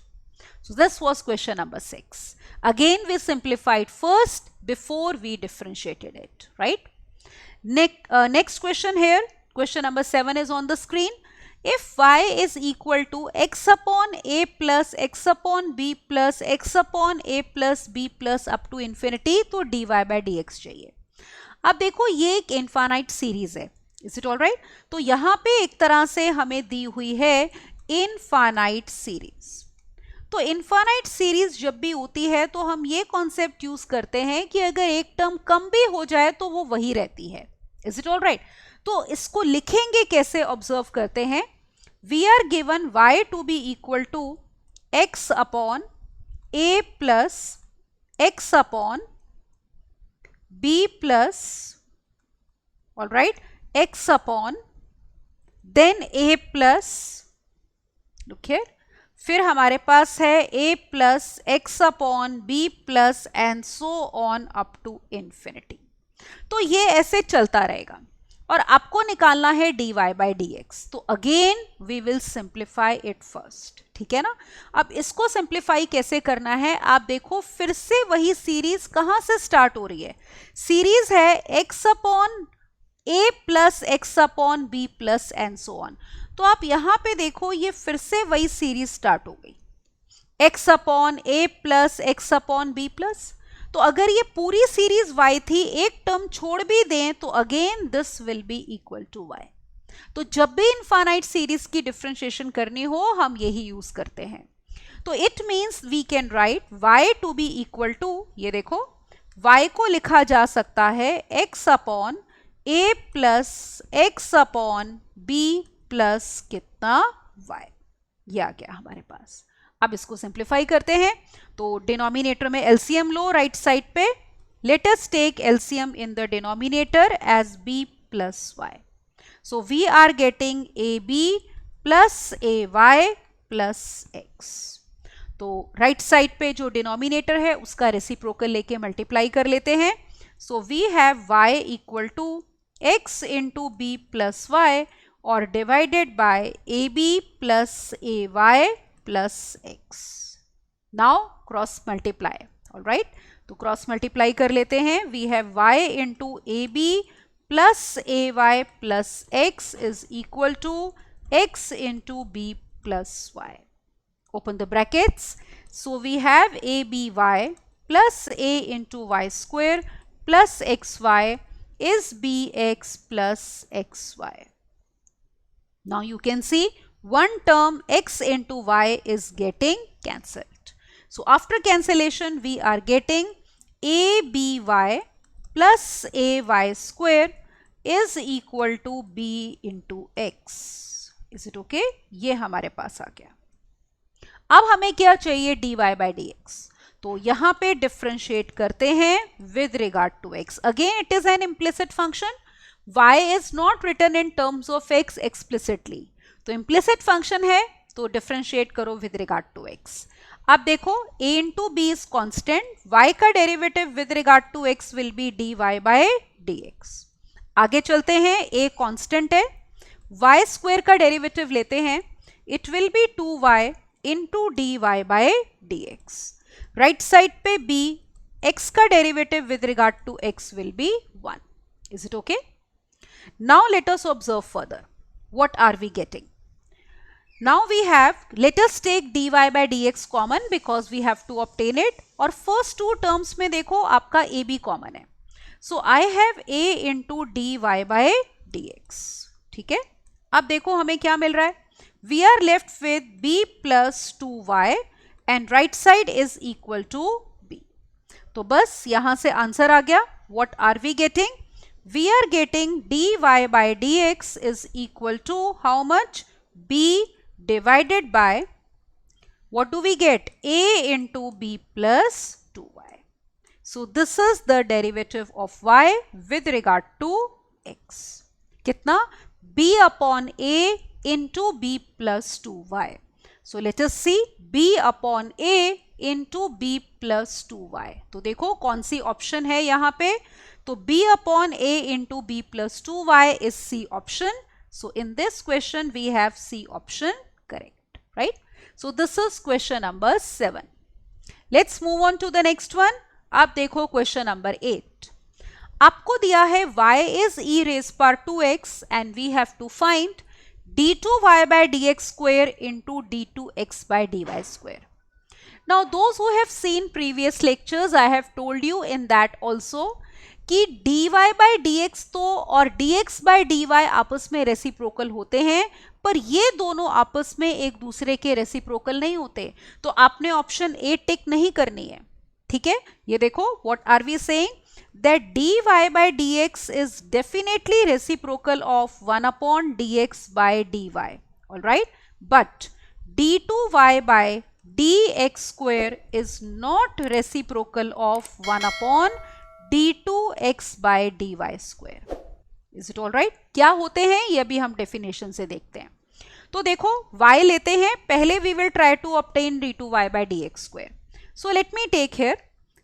So this was question number 6। Again we simplified first before we differentiated it, right. Next question here, question number 7 is on the screen. If y is equal to x upon a plus x upon b plus x upon a plus b plus up to infinity, तो dy by dx चाहिए। अब देखो ये एक infinite series है, is it all right. तो यहाँ पे एक तरह से हमें दी हुई है इनफाइनाइट सीरीज। तो इनफाइनाइट सीरीज जब भी होती है तो हम ये कॉन्सेप्ट यूज करते हैं कि अगर एक टर्म कम भी हो जाए तो वो वही रहती है, इज इट ऑल राइट। तो इसको लिखेंगे कैसे, ऑब्जर्व करते हैं। We are given y to be equal to x upon a plus x upon b plus, all right, x upon then a plus, look here, फिर हमारे पास है a plus x upon b plus and so on up to infinity. तो ये ऐसे चलता रहेगा और आपको निकालना है dy बाई डी एक्स। तो again we will simplify it first, ठीक है ना। अब इसको सिंप्लीफाई कैसे करना है आप देखो, फिर से वही सीरीज कहां से स्टार्ट हो रही है, सीरीज है x upon a plus x upon b plus and so on. तो आप यहां पे देखो ये फिर से वही सीरीज स्टार्ट हो गई, x upon a plus x upon b plus. तो अगर ये पूरी सीरीज y थी, एक टर्म छोड़ भी दें तो again this will be equal to y। तो जब भी इनफाइनाइट सीरीज की डिफरेंशिएशन करनी हो हम यही यूज करते हैं। तो it means we can write y to be equal to, ये देखो y को लिखा जा सकता है x upon a plus x upon b plus कितना y। ये आ गया हमारे पास। अब इसको सिंप्लीफाई करते हैं, तो डिनोमिनेटर में एलसीएम लो राइट साइड पे। Let us take LCM in the denominator as b plus y। So we are getting ab plus ay plus x। तो राइट साइड पे जो डिनोमिनेटर है उसका रेसिप्रोकल लेके मल्टीप्लाई कर लेते हैं। So we have y equal to x into b plus y और divided by ab plus ay plus x। Now cross multiply, alright. तो क्रॉस मल्टीप्लाई कर लेते हैं। We have y into ab plus ay plus x is equal to x into b plus y। Open the brackets. So we have aby plus a into y square plus xy is bx plus xy. Now you can see one term x into y is getting cancelled. So after cancellation we are getting aby plus ay square is equal to b into x. Is it okay? ये हमारे पास आ गया। अब हमें क्या चाहिए dy by dx। तो यहां पे डिफरेंशिएट करते हैं with regard to x। Again it is an implicit function, y is not written in terms of x explicitly. तो इम्प्लिसिट फंक्शन है तो डिफरेंशिएट करो विद रिगार्ड टू x। अब देखो a into b is constant, y का derivative with regard to x will be dy by dx। आगे चलते हैं, a कॉन्स्टेंट है, y स्क्वायर का डेरिवेटिव लेते हैं, it will be 2y into dy by dx। Right side पे b, x का derivative with regard to x will be 1। Is it okay? Now let us observe further, what are we getting? Now we have, late us take dy by dx common because we have to obtain it. और first two terms में देखो आपका ab common है, so I have a into dy by dx। ठीक है, अब देखो हमें क्या मिल रहा है, we are left with b plus 2y and right side is equal to b। तो बस यहां से आंसर आ गया। what are we getting? we are getting dy by dx is equal to how much? b divided by, what do we get? a into b plus 2y। so this is the derivative of y with regard to x। कितना? b upon a into b plus 2y। So let us see b upon a into b plus 2y। तो देखो कौन सी option है यहाँ पे, तो b upon a into b plus 2y is C option। So in this question we have C option correct, right? So this is question number 7। Let's move on to the next one। अब देखो question number 8। आपको दिया है y is e raised power 2x and we have to find d2y by dx square into d2x by dy square। Now those who have seen previous lectures, I have told you in that also कि dy by dx तो और dx by dy आपस में reciprocal होते हैं, पर ये दोनों आपस में एक दूसरे के रेसिप्रोकल नहीं होते। तो आपने ऑप्शन ए टिक नहीं करनी है, ठीक है। ये देखो what are we saying? that dy by dx is definitely reciprocal of 1 upon dx by dy, all right, but d2y by dx square is not reciprocal of 1 upon d2x by dy square। is it all right? क्या होते हैं ये भी हम definition से देखते हैं। तो देखो y लेते हैं, पहले we will try to obtain d2y by dx square. So let me take here,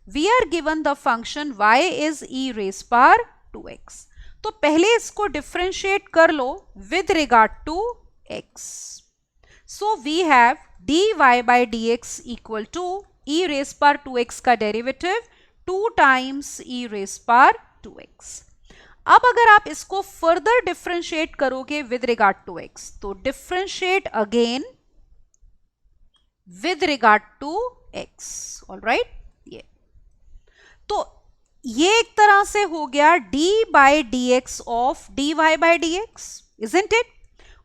we are given the function y is e raised power 2x. तो पहले इसको डिफरेंशिएट कर लो with regard to x. So we have dy by dx equal to e raised power 2x का derivative 2 times e raised power 2x. अब अगर आप इसको फर्दर डिफरेंशिएट करोगे विद रिगार्ड टू x, तो differentiate again with regard to x. Alright, ये तो ये एक तरह से हो गया d by dx of dy by dx, isn't it?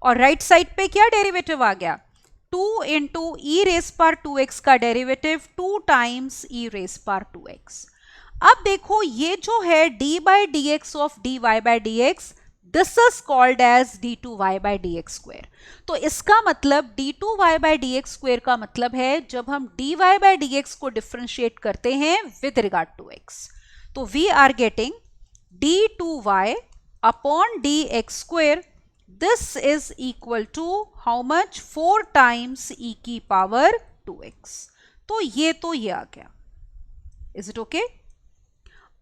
और राइट साइड पे क्या डेरिवेटिव आ गया? 2 इंटू ई रेस पावर 2x का derivative 2 times e raise power 2x. अब देखो ये जो है d by d x of dy by d x, this is called as d2y by d x square. तो इसका मतलब d2y by d x square का मतलब है जब हम dy बाई डी एक्स को डिफरेंशिएट करते हैं विद रिगार्ड टू x, तो we are getting d2y upon dx square. This is equal to how much? 4 times e की पावर 2x. तो ये आ गया. Is it okay?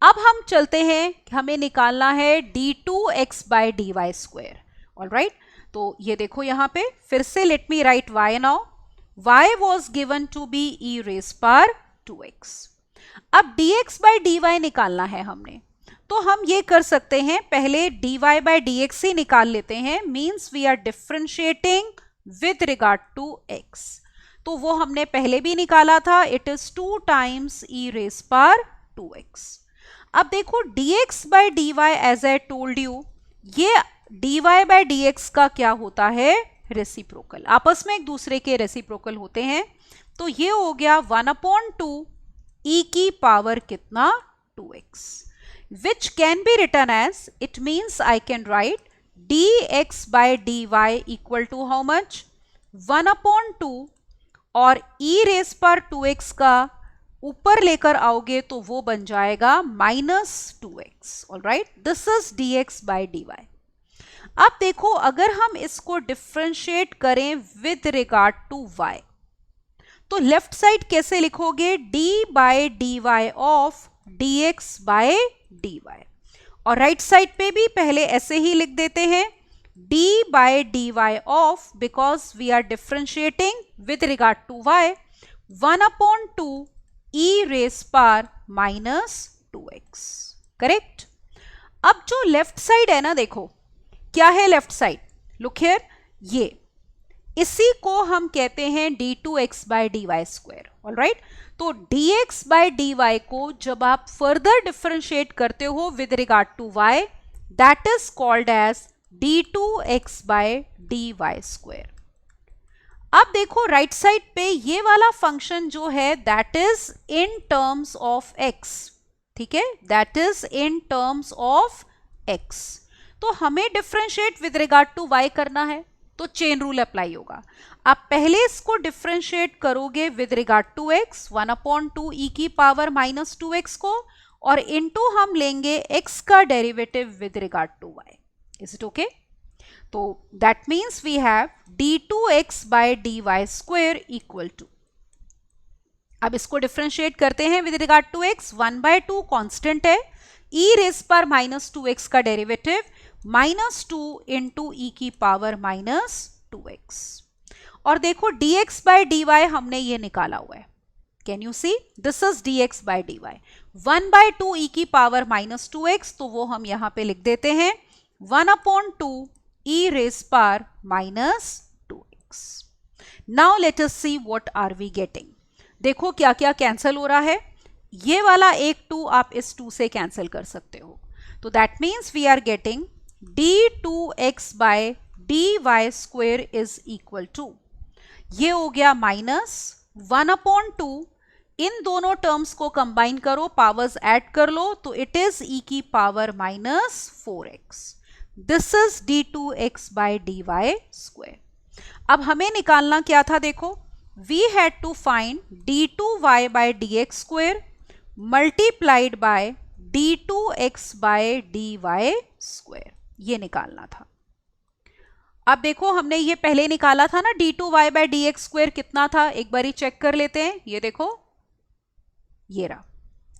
अब हम चलते हैं, हमें निकालना है d2x by d y square. All right, तो ये देखो यहां पे फिर से let me write y now. y was given to be e raise power 2x. अब dx बाई डी वाई निकालना है हमने, तो हम ये कर सकते हैं, पहले dy बाई डी एक्स ही निकाल लेते हैं. Means we are differentiating with regard to x. तो वो हमने पहले भी निकाला था, it is 2 times e raise power 2x. अब देखो dx by d y, as I told you, ये dy बाई dx का क्या होता है? रेसिप्रोकल. आपस में एक दूसरे के रेसिप्रोकल होते हैं. तो ये हो गया 1/2 e की पावर कितना? 2x, which can be written as, it means I can write dx by dy equal to how much? 1/2, और e रेस पर 2x का ऊपर लेकर आओगे तो वो बन जाएगा -2x. All right, this is dx by dy. अब देखो अगर हम इसको डिफरेंशिएट करें विद रिगार्ड टू y, तो लेफ्ट साइड कैसे लिखोगे? d by d y of dx by dy. और राइट साइड पे भी पहले ऐसे ही लिख देते हैं d by d y of, because we are differentiating with regard to y, 1/2 e raise power -2x. Correct? अब जो लेफ्ट साइड है ना, देखो क्या है लेफ्ट साइड? लुक हियर, ये इसी को हम कहते हैं d2x by d y square. All right, तो dx बाई डी वाई को जब आप फर्दर डिफरेंशिएट करते हो with regard to y, that is called as d2x by d y square. अब देखो राइट साइड पे ये वाला फंक्शन जो है that is in terms of x. ठीक है, that is in terms of x. तो हमें differentiate with regard to y करना है, तो चेन रूल अप्लाई होगा. आप पहले इसको डिफरेंशिएट करोगे with regard to x, 1/2 e की पावर -2x को, और इनटू हम लेंगे x का derivative with regard to y. Is it okay? तो that means we have d2x by d y square equal to, अब इसको डिफरेंशिएट करते हैं with regard to x, 1/2 constant है, e रेस पर -2x का डेरिवेटिव -2 इंटू e की power -2x. और देखो dx बाई डी वाई हमने ये निकाला हुआ है. Can you see? This is dx by d y. 1/2 e की पावर -2x, तो वो हम यहां पे लिख देते हैं 1/2 e raise power -2x. Now let us see what are we getting. देखो क्या क्या कैंसिल हो रहा है. ये वाला एक 2 आप इस 2 से कैंसिल कर सकते हो. तो that means we are getting d2x by d y square is equal to, ये हो गया -1/2. इन दोनों टर्म्स को कंबाइन करो, पावर्स ऐड कर लो, तो इट इज e की power -4x. This is d2x by d y square. अब हमें निकालना क्या था? देखो, we had to find d2y by dx square multiplied by d2x by dy square. ये निकालना था. अब देखो हमने ये पहले निकाला था ना d2y by d x square कितना था, एक बारी चेक कर लेते हैं। ये देखो ये रहा,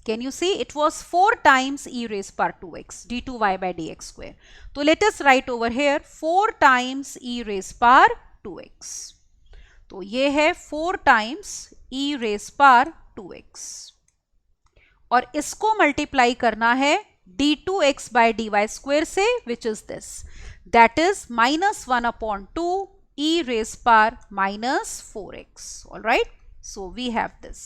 can you see it was 4 times e raise power 2x d2y by d x square. तो let us write over here 4 times e raise power 2x। तो ये है 4 times e raise power 2x और इसको मल्टीप्लाई करना है d2x by d y square से, which is this, that is -1/2 e raise power -4x। All right, so we have this.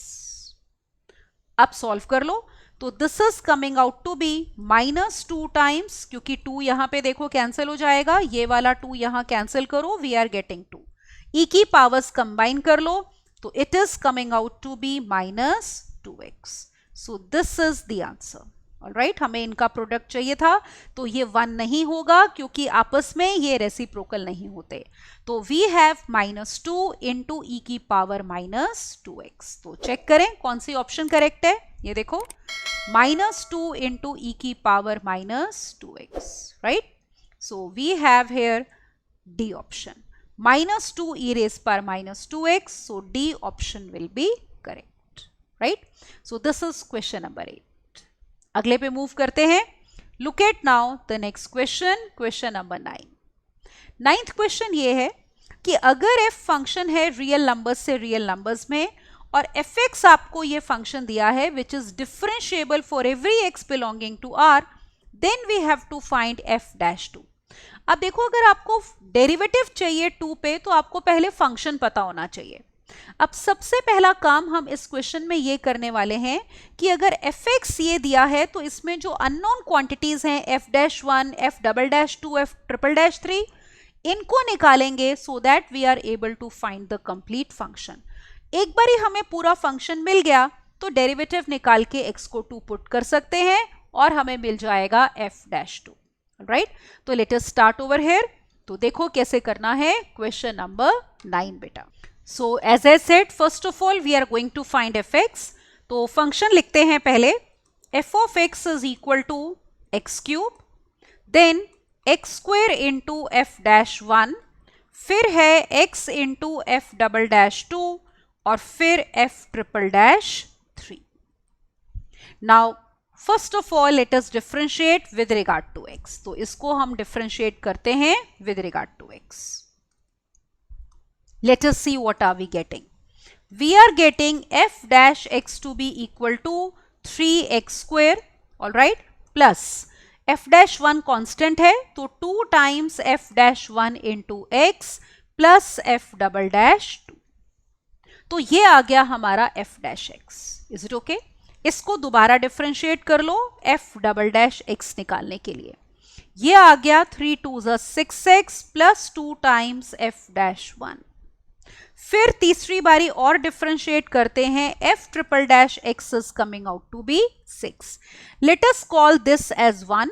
अब solve कर लो, तो this is coming out to be -2 times, क्योंकि 2 यहां पे देखो कैंसिल हो जाएगा, ये वाला 2 यहां कैंसिल करो, वी आर गेटिंग 2। e की पावर्स कंबाइन कर लो, तो it is coming out to be -2x। So this is the answer. Alright, हमें इनका प्रोडक्ट चाहिए था, तो ये 1 नहीं होगा क्योंकि आपस में ये रेसिप्रोकल नहीं होते। तो वी हैव -2 इंटू ई की पावर -2x। तो चेक करें कौन सी ऑप्शन करेक्ट है। ये देखो -2 इंटू ई की power -2x, right. So we have here D option, -2 e raised power -2x. So D option will be correct, right? So this is question number 8. अगले पे मूव करते हैं। Look at now the next question, question number 9. 9th question ये है कि अगर f function है real numbers से रियल नंबर्स में और fx आपको ये फंक्शन दिया है which is differentiable for every x belonging to r, then we have to find f-2। अब देखो अगर आपको डेरिवेटिव चाहिए 2 पे तो आपको पहले फंक्शन पता होना चाहिए। अब सबसे पहला काम हम इस क्वेश्चन में ये करने वाले हैं कि अगर fx ये दिया है तो इसमें जो अननोन क्वांटिटीज हैं f-1, f"2, f"3, इनको निकालेंगे so that we are able to find the complete function. एक बारी हमें पूरा फंक्शन मिल गया तो डेरिवेटिव निकाल के x को 2 पुट कर सकते हैं और हमें मिल जाएगा f-2, राइट। तो let us start over here. तो देखो कैसे करना है क्वेश्चन नंबर 9 बेटा। So as I said, first of all we are going to find fx। तो फंक्शन लिखते हैं पहले, f of x is equal to x cube, then x square into f-1, फिर है x इंटू f"2 और फिर f"3। Now first of all let us differentiate with regard to x। तो इसको हम डिफरेंशिएट करते हैं with regard to x। Let us see what are we getting. We are getting f-x to be equal to 3x square, all right, plus f-1 constant है तो 2 times f-1 into x plus f"2। तो ये आ गया हमारा f-x। Is it okay? इसको दोबारा differentiate कर लो f"x निकालने के लिए। ये आ गया 3 2 6x plus 2 times f-1। फिर तीसरी बारी और डिफरेंशिएट करते हैं, f"x is coming out to be 6. Let us call this as 1.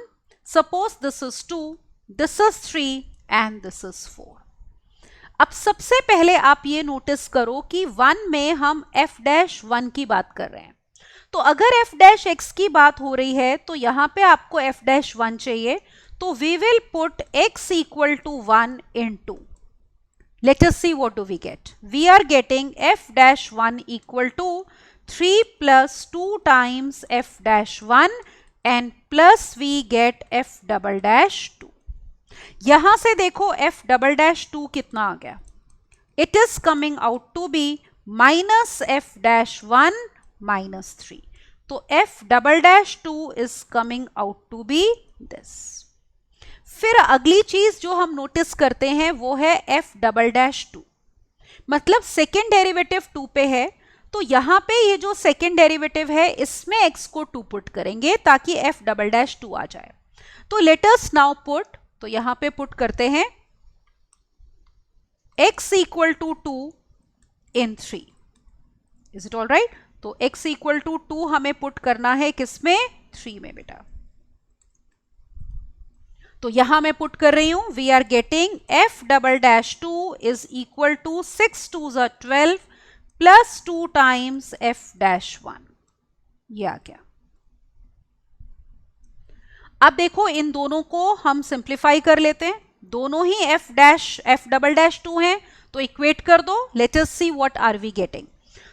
Suppose this is 2, this is 3 and this is 4. अब सबसे पहले आप ये नोटिस करो कि 1 में हम f-1 की बात कर रहे हैं। तो अगर f-x की बात हो रही है तो यहां पे आपको f-1 चाहिए, तो we will put x equal to 1 in 2. Let us see what do we get. We are getting f-1 equal to 3 plus 2 times f-1 and plus we get f"2. यहां से देखो f"2 कितना आ गया? It is coming out to be minus f-1 minus 3. तो f"2 is coming out to be this. फिर अगली चीज जो हम नोटिस करते हैं वो है f"2, मतलब सेकेंड डेरिवेटिव 2 पे है, तो यहां पे ये जो सेकेंड डेरिवेटिव है इसमें x को 2 पुट करेंगे ताकि f"2 आ जाए। तो लेट अस नाउ पुट, तो यहां पे पुट करते हैं x equal to 2 in 3। Is it all right? तो x इक्वल टू 2 हमें पुट करना है किसमें? 3 में बेटा। तो यहां मैं पुट कर रही हूं, we are getting f"2 is equal to 6 2 12 plus 2 times f-1। ये आ गया। अब देखो इन दोनों को हम सिंप्लीफाई कर लेते हैं। दोनों ही f डबल डैश 2 हैं, तो इक्वेट कर दो. Let us see what are we getting.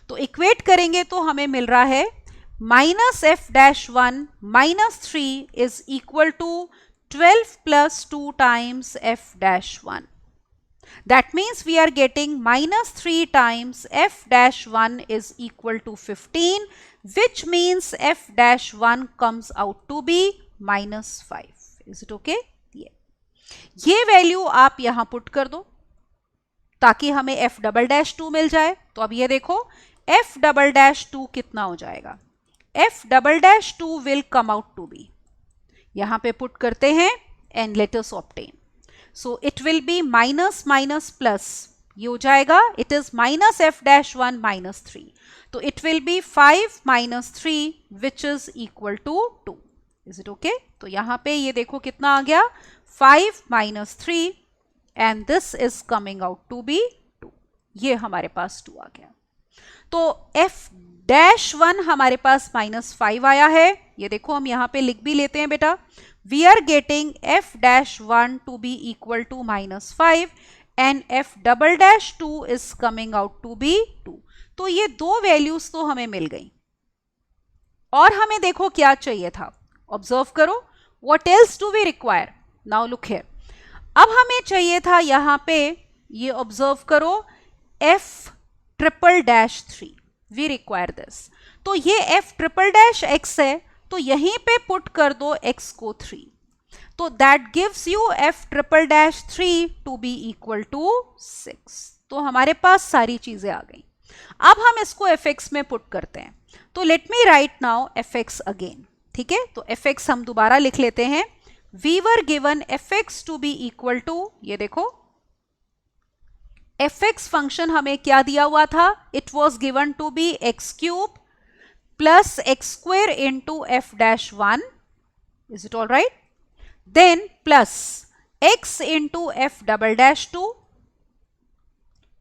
तो इक्वेट करेंगे तो हमें मिल रहा है minus f dash 1 minus 3 is equal to 12 plus 2 times f dash 1. That means we are getting minus 3 times f dash 1 is equal to 15, which means f dash 1 comes out to be minus 5. Is it okay? ये value आप यहां put कर दो ताकि हमें f double dash 2 मिल जाए. तो अब ये देखो f डबल डैश 2 कितना हो जाएगा. f double dash 2 will come out to be, यहां पे पुट करते हैं and let us obtain. So it will be minus minus plus, ये हो जाएगा it is minus f dash 1 minus 3. तो it will be 5 minus 3 which is equal to 2. Is it okay? तो यहां पे ये देखो कितना आ गया 5 minus 3 and this is coming out to be 2. ये हमारे पास 2 आ गया. तो एफ डैश 1 हमारे पास माइनस 5 आया है. ये देखो हम यहां पे लिख भी लेते हैं बेटा. We are getting f dash 1 to be equal to minus 5 and f double dash 2 is coming out to be 2. तो ये दो वैल्यूज तो हमें मिल गई. और हमें देखो क्या चाहिए था, ऑब्जर्व करो. What else do we require? Now look here. अब हमें चाहिए था यहां पे, ये ऑब्जर्व करो, f triple dash 3. We require this. तो ये f ट्रिपल डैश x है, तो यहीं पे पुट कर दो x को 3. तो that gives you f triple dash 3 to be equal to 6. तो हमारे पास सारी चीजें आ गई. अब हम इसको fx में पुट करते हैं. तो let me write now fx again. ठीक है, तो fx हम दोबारा लिख लेते हैं. We were given fx to be equal to, ये देखो fx फंक्शन हमें क्या दिया हुआ था, it was given to be x cube plus x square into f dash 1. Is it all right? Then plus x into f double dash 2.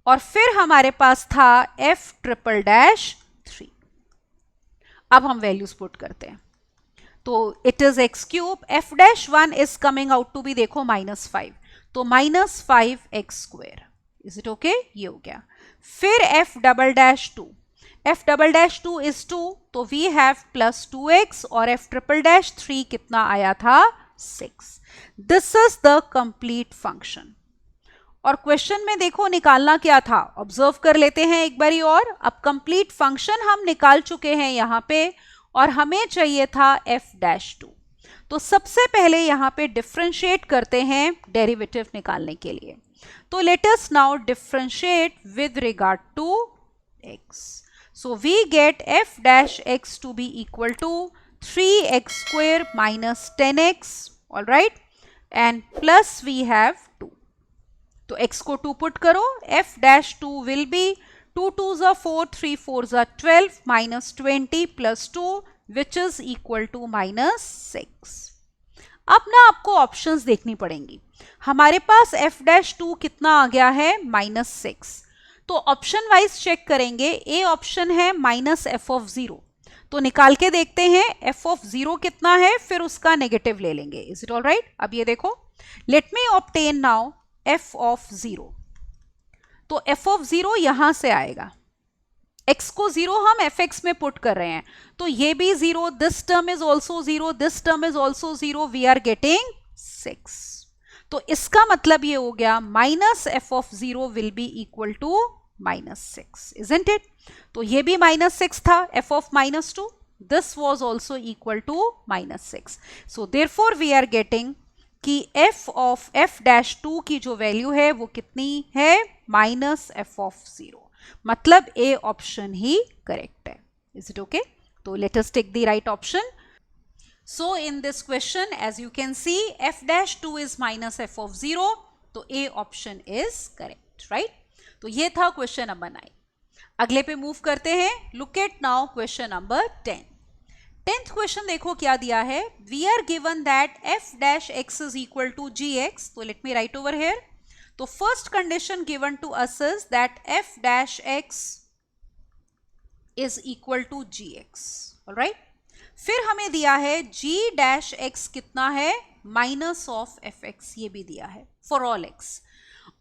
और फिर हमारे पास था f triple dash 3. अब हम वैल्यूज पुट करते हैं. तो it is x cube, f dash 1 is coming out to be देखो माइनस 5. तो minus 5 x square. Is it okay? ये हो गया. फिर f double dash 2. f double dash 2 is 2, तो वी हैव प्लस 2x और f ट्रिपल डैश 3 कितना आया था 6. This is the complete function. और क्वेश्चन में देखो निकालना क्या था, ऑब्जर्व कर लेते हैं एक बारी और. अब कंप्लीट फंक्शन हम निकाल चुके हैं यहां पे और हमें चाहिए था f डैश 2. तो सबसे पहले यहां पे डिफरेंशिएट करते हैं डेरिवेटिव निकालने के लिए. तो let us now differentiate with regard to x. So we get f dash x to be equal to 3x square minus 10x, all right, and plus we have 2. तो x को 2 put करो, f dash 2 will be 2 2s are 4, 3 4s are 12 minus 20 plus 2 which is equal to minus 6. अब ना आपको options देखनी पड़ेंगी. हमारे पास f dash 2 कितना आ गया है माइनस 6. तो ऑप्शन वाइज चेक करेंगे. ए ऑप्शन है माइनस एफ ऑफ 0. तो निकाल के देखते हैं एफ ऑफ 0 कितना है, फिर उसका नेगेटिव ले लेंगे. Is it all right? अब ये देखो, let me obtain now F of 0. तो एफ ऑफ 0 यहां से आएगा. x को 0 हम fx में पुट कर रहे हैं, तो ये भी 0, this term is also 0, this term is also 0, we are getting 6. तो इसका मतलब ये हो गया minus f of 0 will be equal to minus 6. Isn't it? तो ये भी माइनस 6 था, f of minus 2. This was also equal to minus 6. So therefore we are getting कि एफ ऑफ एफ डैश 2 की जो वैल्यू है वो कितनी है, माइनस एफ ऑफ 0. मतलब ए ऑप्शन ही करेक्ट है. Is it okay? तो let us take the right option. So in this question, as you can see, f dash 2 is minus f of 0. तो A option is correct, right? तो ये था question number 9. अगले पे move करते हैं. Look at now question number 10. 10th question देखो क्या दिया है. We are given that f dash x is equal to gx. तो let me write over here. तो first condition given to us is that f dash x is equal to gx. All right? फिर हमें दिया है g dash x कितना है, minus of F x, ये भी दिया है फॉर ऑल एक्स।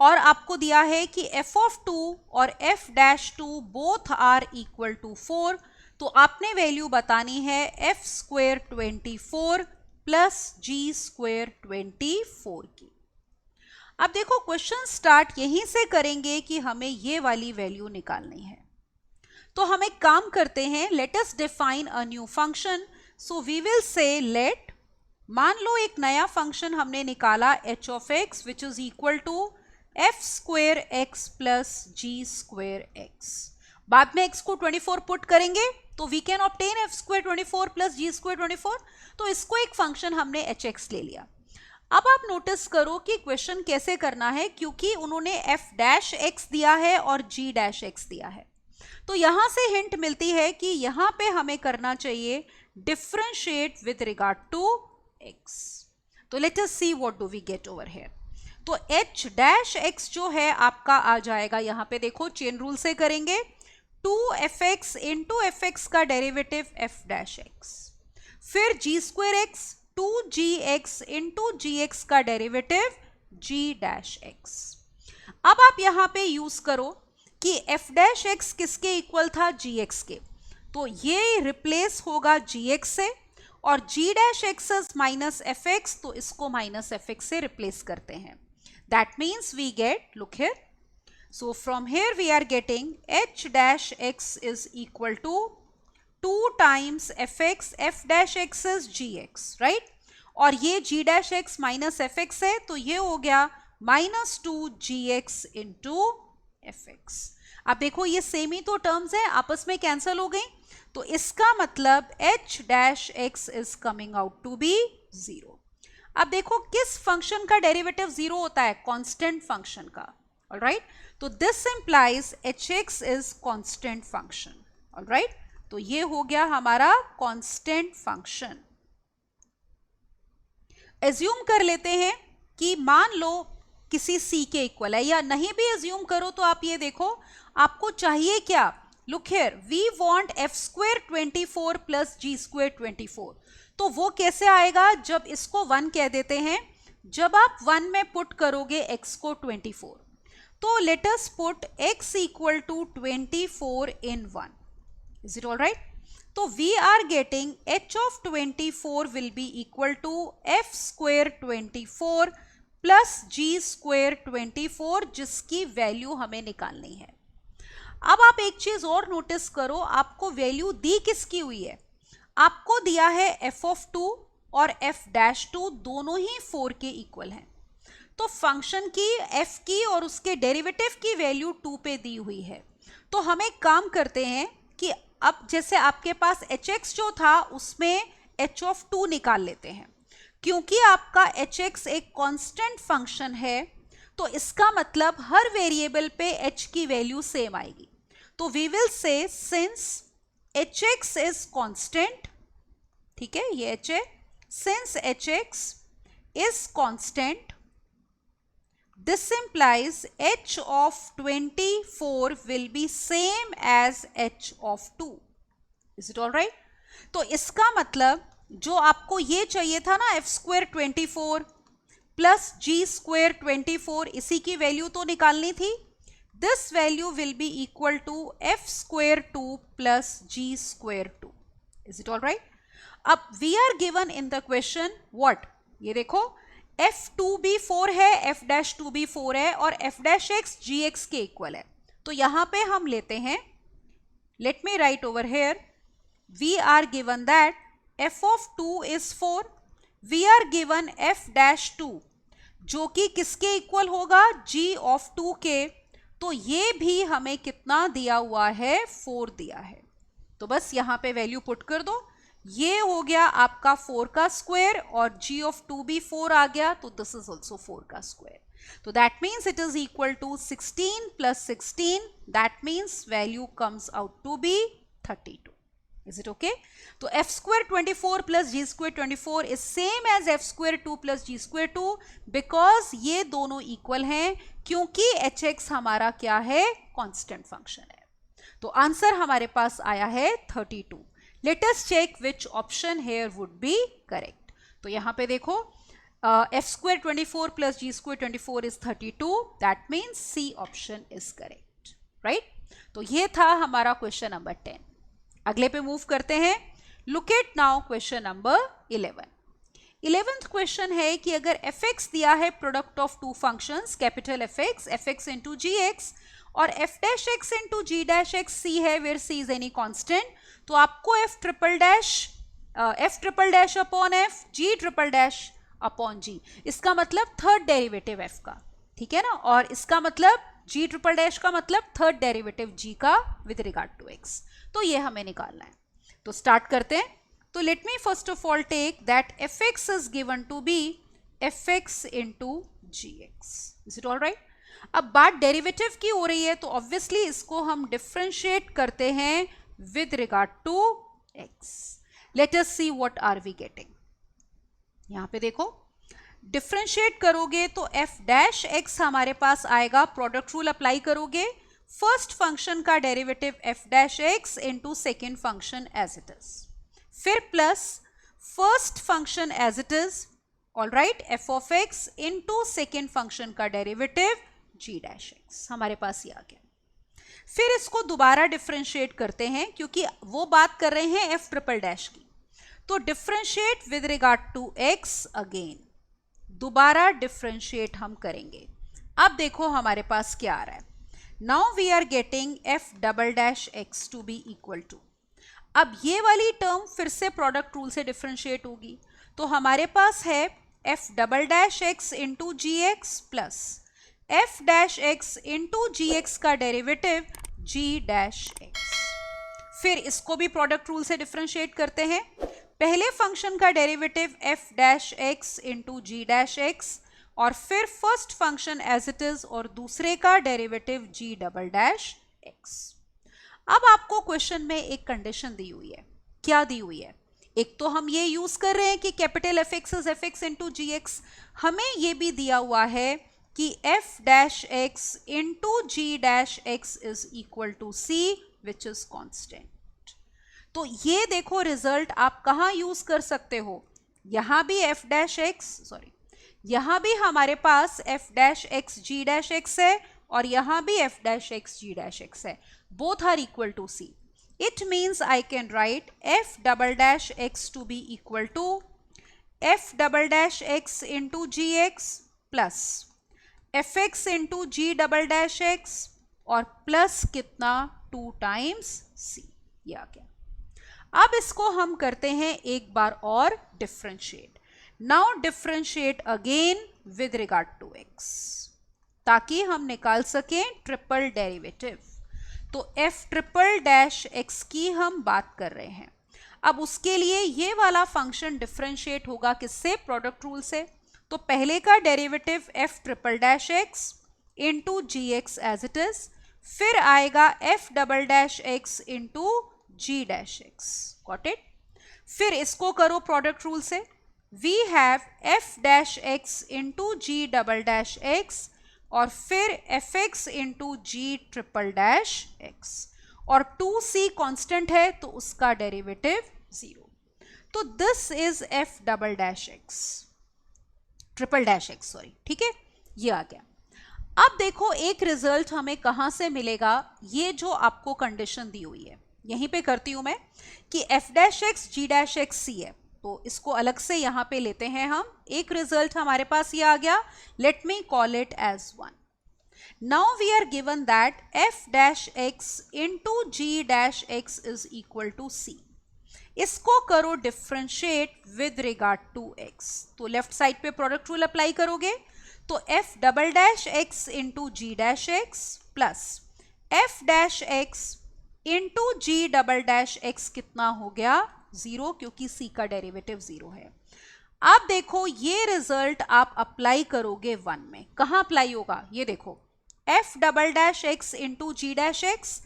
और आपको दिया है कि एफ ऑफ टू और f dash two both are equal to 4, तो आपने वैल्यू बतानी है f square 24 plus g square 24 की। अब देखो क्वेश्चन स्टार्ट यहीं से करेंगे कि हमें ये वाली वैल्यू निकालनी है। तो हम एक काम करते हैं, let us define a new function. So we will say let, मान लो एक नया फंक्शन हमने निकाला h of x which is equal to f square x plus g square x. बाद में एक्स को 24 पुट करेंगे तो we can obtain f square 24 plus g square 24। तो इसको एक फंक्शन हमने एच एक्स ले लिया। अब आप नोटिस करो कि क्वेश्चन कैसे करना है, क्योंकि उन्होंने एफ डैश एक्स दिया है और जी डैश एक्स दिया है, तो यहां से हिंट मिलती है कि यहां पे हमें करना चाहिए differentiate with regard to x. तो let us see what do we get over here. तो एच डैश एक्स जो है आपका आ जाएगा, यहां पे देखो चेन रूल से करेंगे, 2fx इंटू एफ एक्स का डेरिवेटिव एफ डैश एक्स, फिर जी square x 2gx into g x का डेरिवेटिव जी डैश एक्स। अब आप यहां पे यूज करो कि एफ डैश एक्स किसके इक्वल था, जी एक्स के, तो ये रिप्लेस होगा जी एक्स से, और g dash x minus f x, तो इसको माइनस एफ एक्स से रिप्लेस करते हैं। That means we get, look here, so from here we are getting h dash x is equal to 2 times fx, f dash x is gx, right? और ये g dash x minus fx है, तो ये हो गया minus 2gx into fx। अब देखो ये सेम ही तो टर्म्स है, आपस में कैंसिल हो गई, तो इसका मतलब h dash x is coming out to be 0। अब देखो किस फंक्शन का डेरिवेटिव 0 होता है, कांस्टेंट फंक्शन का, ऑलराइट। तो this implies hx is constant function, alright. तो ये हो गया हमारा कांस्टेंट फंक्शन। एज्यूम कर लेते हैं कि मान लो किसी c के इक्वल है, या नहीं भी एज्यूम करो तो आप ये देखो आपको चाहिए क्या, look here, we want f square 24 plus g square 24। तो वो कैसे आएगा, जब इसको 1 कह देते हैं, जब आप 1 में पुट करोगे x को 24, तो let us put x equal to 24 in 1. Is it all right? तो we are getting h of 24 will be equal to f square 24 plus g square 24, जिसकी वैल्यू हमें निकालनी है। अब आप एक चीज और नोटिस करो, आपको वैल्यू दी किसकी हुई है, आपको दिया है f of 2 और f dash 2 दोनों ही 4 के इक्वल हैं। तो फंक्शन की f की और उसके डेरिवेटिव की वैल्यू 2 पे दी हुई है। तो हम एक काम करते हैं कि अब जैसे आपके पास hx जो था उसमें h of 2 निकाल लेते हैं, क्योंकि आपका hx एक कांस्टेंट फंक्शन है, तो इसका मतलब हर वेरिएबल पे h की वैल्यू सेम आएगी। तो we will say since hx is constant, ठीक है, ये h है, since hx is constant, this implies h of 24 will be same as h of 2. Is it all right? तो इसका मतलब जो आपको ये चाहिए था ना f square 24 plus g square 24, इसी की वैल्यू तो निकालनी थी। This value will be equal to f square 2 plus g square 2. Is it all right? अब we are given in the question what? ये देखो f2 भी 4 है, f dash 2 भी 4 है, और f dash x gx के इक्वल है। तो यहां पे हम लेते हैं, let me write over here, we are given that f of 2 is 4, we are given f dash 2 जो कि किसके इक्वल होगा, g of 2 के, तो ये भी हमें कितना दिया हुआ है, 4 दिया है। तो बस यहां पे वैल्यू पुट कर दो, ये हो गया आपका 4 का स्क्वायर, और g of 2 भी 4 आ गया, तो दिस इज ऑल्सो 4 का स्क्वायर। तो that means it is equal to 16 plus 16, that means value comes out to be 32। Is it okay? तो f square 24 plus g square 24 is same as f square 2 plus g square 2, because ये दोनों equal हैं, क्योंकि H x हमारा क्या है, constant function है। तो आंसर हमारे पास आया है 32। Let us check which option here would be correct. तो यहाँ पे देखो f square 24 plus g square 24 is 32. That means C option is correct. Right? तो ये था हमारा क्वेश्चन नंबर 10. अगले पे मूव करते हैं. Look at now question number 11. 11th question है कि अगर fx दिया है product of two functions capital fx into g x और f dash x into g dash x c है where c is any constant, तो आपको f triple dash upon f g triple dash upon g, इसका मतलब third derivative f का, ठीक है ना, और इसका मतलब g ट्रिपल डैश का मतलब थर्ड डेरिवेटिव g का विद रिगार्ड टू x. तो ये हमें निकालना है. तो स्टार्ट करते हैं. तो let me first of all take that fx is given to be fx into gx. Is it all right? अब बात डेरिवेटिव की हो रही है तो ऑब्वियसली इसको हम डिफरेंशिएट करते हैं with regard to x. Let us see what are we getting. यहां पे देखो, डिफरेंशिएट करोगे तो f डैश x हमारे पास आएगा, प्रोडक्ट रूल अप्लाई करोगे, फर्स्ट फंक्शन का derivative f dash x into second function as it is, फिर plus first function as it is, all right, f of x into second function का derivative g dash x. हमारे पास ये आ गया. फिर इसको दोबारा डिफरेंशिएट करते हैं क्योंकि वो बात कर रहे हैं f ट्रिपल डैश की. तो differentiate with regard to x again, दोबारा डिफरेंशिएट हम करेंगे. अब देखो हमारे पास क्या आ रहा है. Now we are getting f double dash x to be equal to, अब ये वाली टर्म फिर से प्रोडक्ट रूल से डिफरेंशिएट होगी, तो हमारे पास है f double dash x into g x plus f dash x into g x का डेरिवेटिव g डैश x. फिर इसको भी प्रोडक्ट रूल से डिफरेंशिएट करते हैं. पहले फंक्शन का derivative f dash x into g dash x और फिर first function as it is और दूसरे का derivative g double dash x. अब आपको क्वेश्चन में एक कंडीशन दी हुई है. क्या दी हुई है? एक तो हम ये यूज कर रहे हैं कि capital fx is fx into g x, हमें ये भी दिया हुआ है कि f dash x into g dash x is equal to c which is constant. तो ये देखो रिजल्ट आप कहाँ यूज कर सकते हो, यहां भी f डैश x, सॉरी, यहां भी हमारे पास f dash x g dash x है और यहां भी f dash x g dash x है. Both are equal to c. It means I can write f double dash x to be equal to f double dash x into gx plus fx into g double dash x और plus कितना 2 times c. ये आ गया. अब इसको हम करते हैं एक बार और differentiate. Now differentiate again with regard to x ताकि हम निकाल सकें ट्रिपल डेरिवेटिव. तो f ट्रिपल डैश x की हम बात कर रहे हैं. अब उसके लिए ये वाला फंक्शन डिफरेंशिएट होगा किससे? प्रोडक्ट रूल से. तो पहले का derivative f triple dash x into g x as it is, फिर आएगा f double dash x into g dash x. Got it? फिर इसको करो प्रोडक्ट रूल से. We have f dash x into g double dash x और फिर fx into g triple dash x और 2c constant है तो उसका डेरिवेटिव 0. तो this is f double dash x triple dash x, sorry, ठीक है, ये आ गया. अब देखो एक रिजल्ट हमें कहां से मिलेगा, ये जो आपको कंडीशन दी हुई है यहीं पे करती हूं मैं कि f dash x g dash x c है, तो इसको अलग से यहां पे लेते हैं हम. एक रिजल्ट हमारे पास ये आ गया. Let me call it as 1. Now we are given that f dash x into g dash x is equal to c. इसको करो differentiate with regard to x. तो लेफ्ट साइड पे प्रोडक्ट रूल अप्लाई करोगे तो f double dash x into g dash x plus f dash x into g double dash x कितना हो गया? 0, क्योंकि c का डेरिवेटिव 0 है. अब देखो ये रिजल्ट आप अप्लाई करोगे 1 में. कहां अप्लाई होगा? ये देखो, f double dash x into g dash x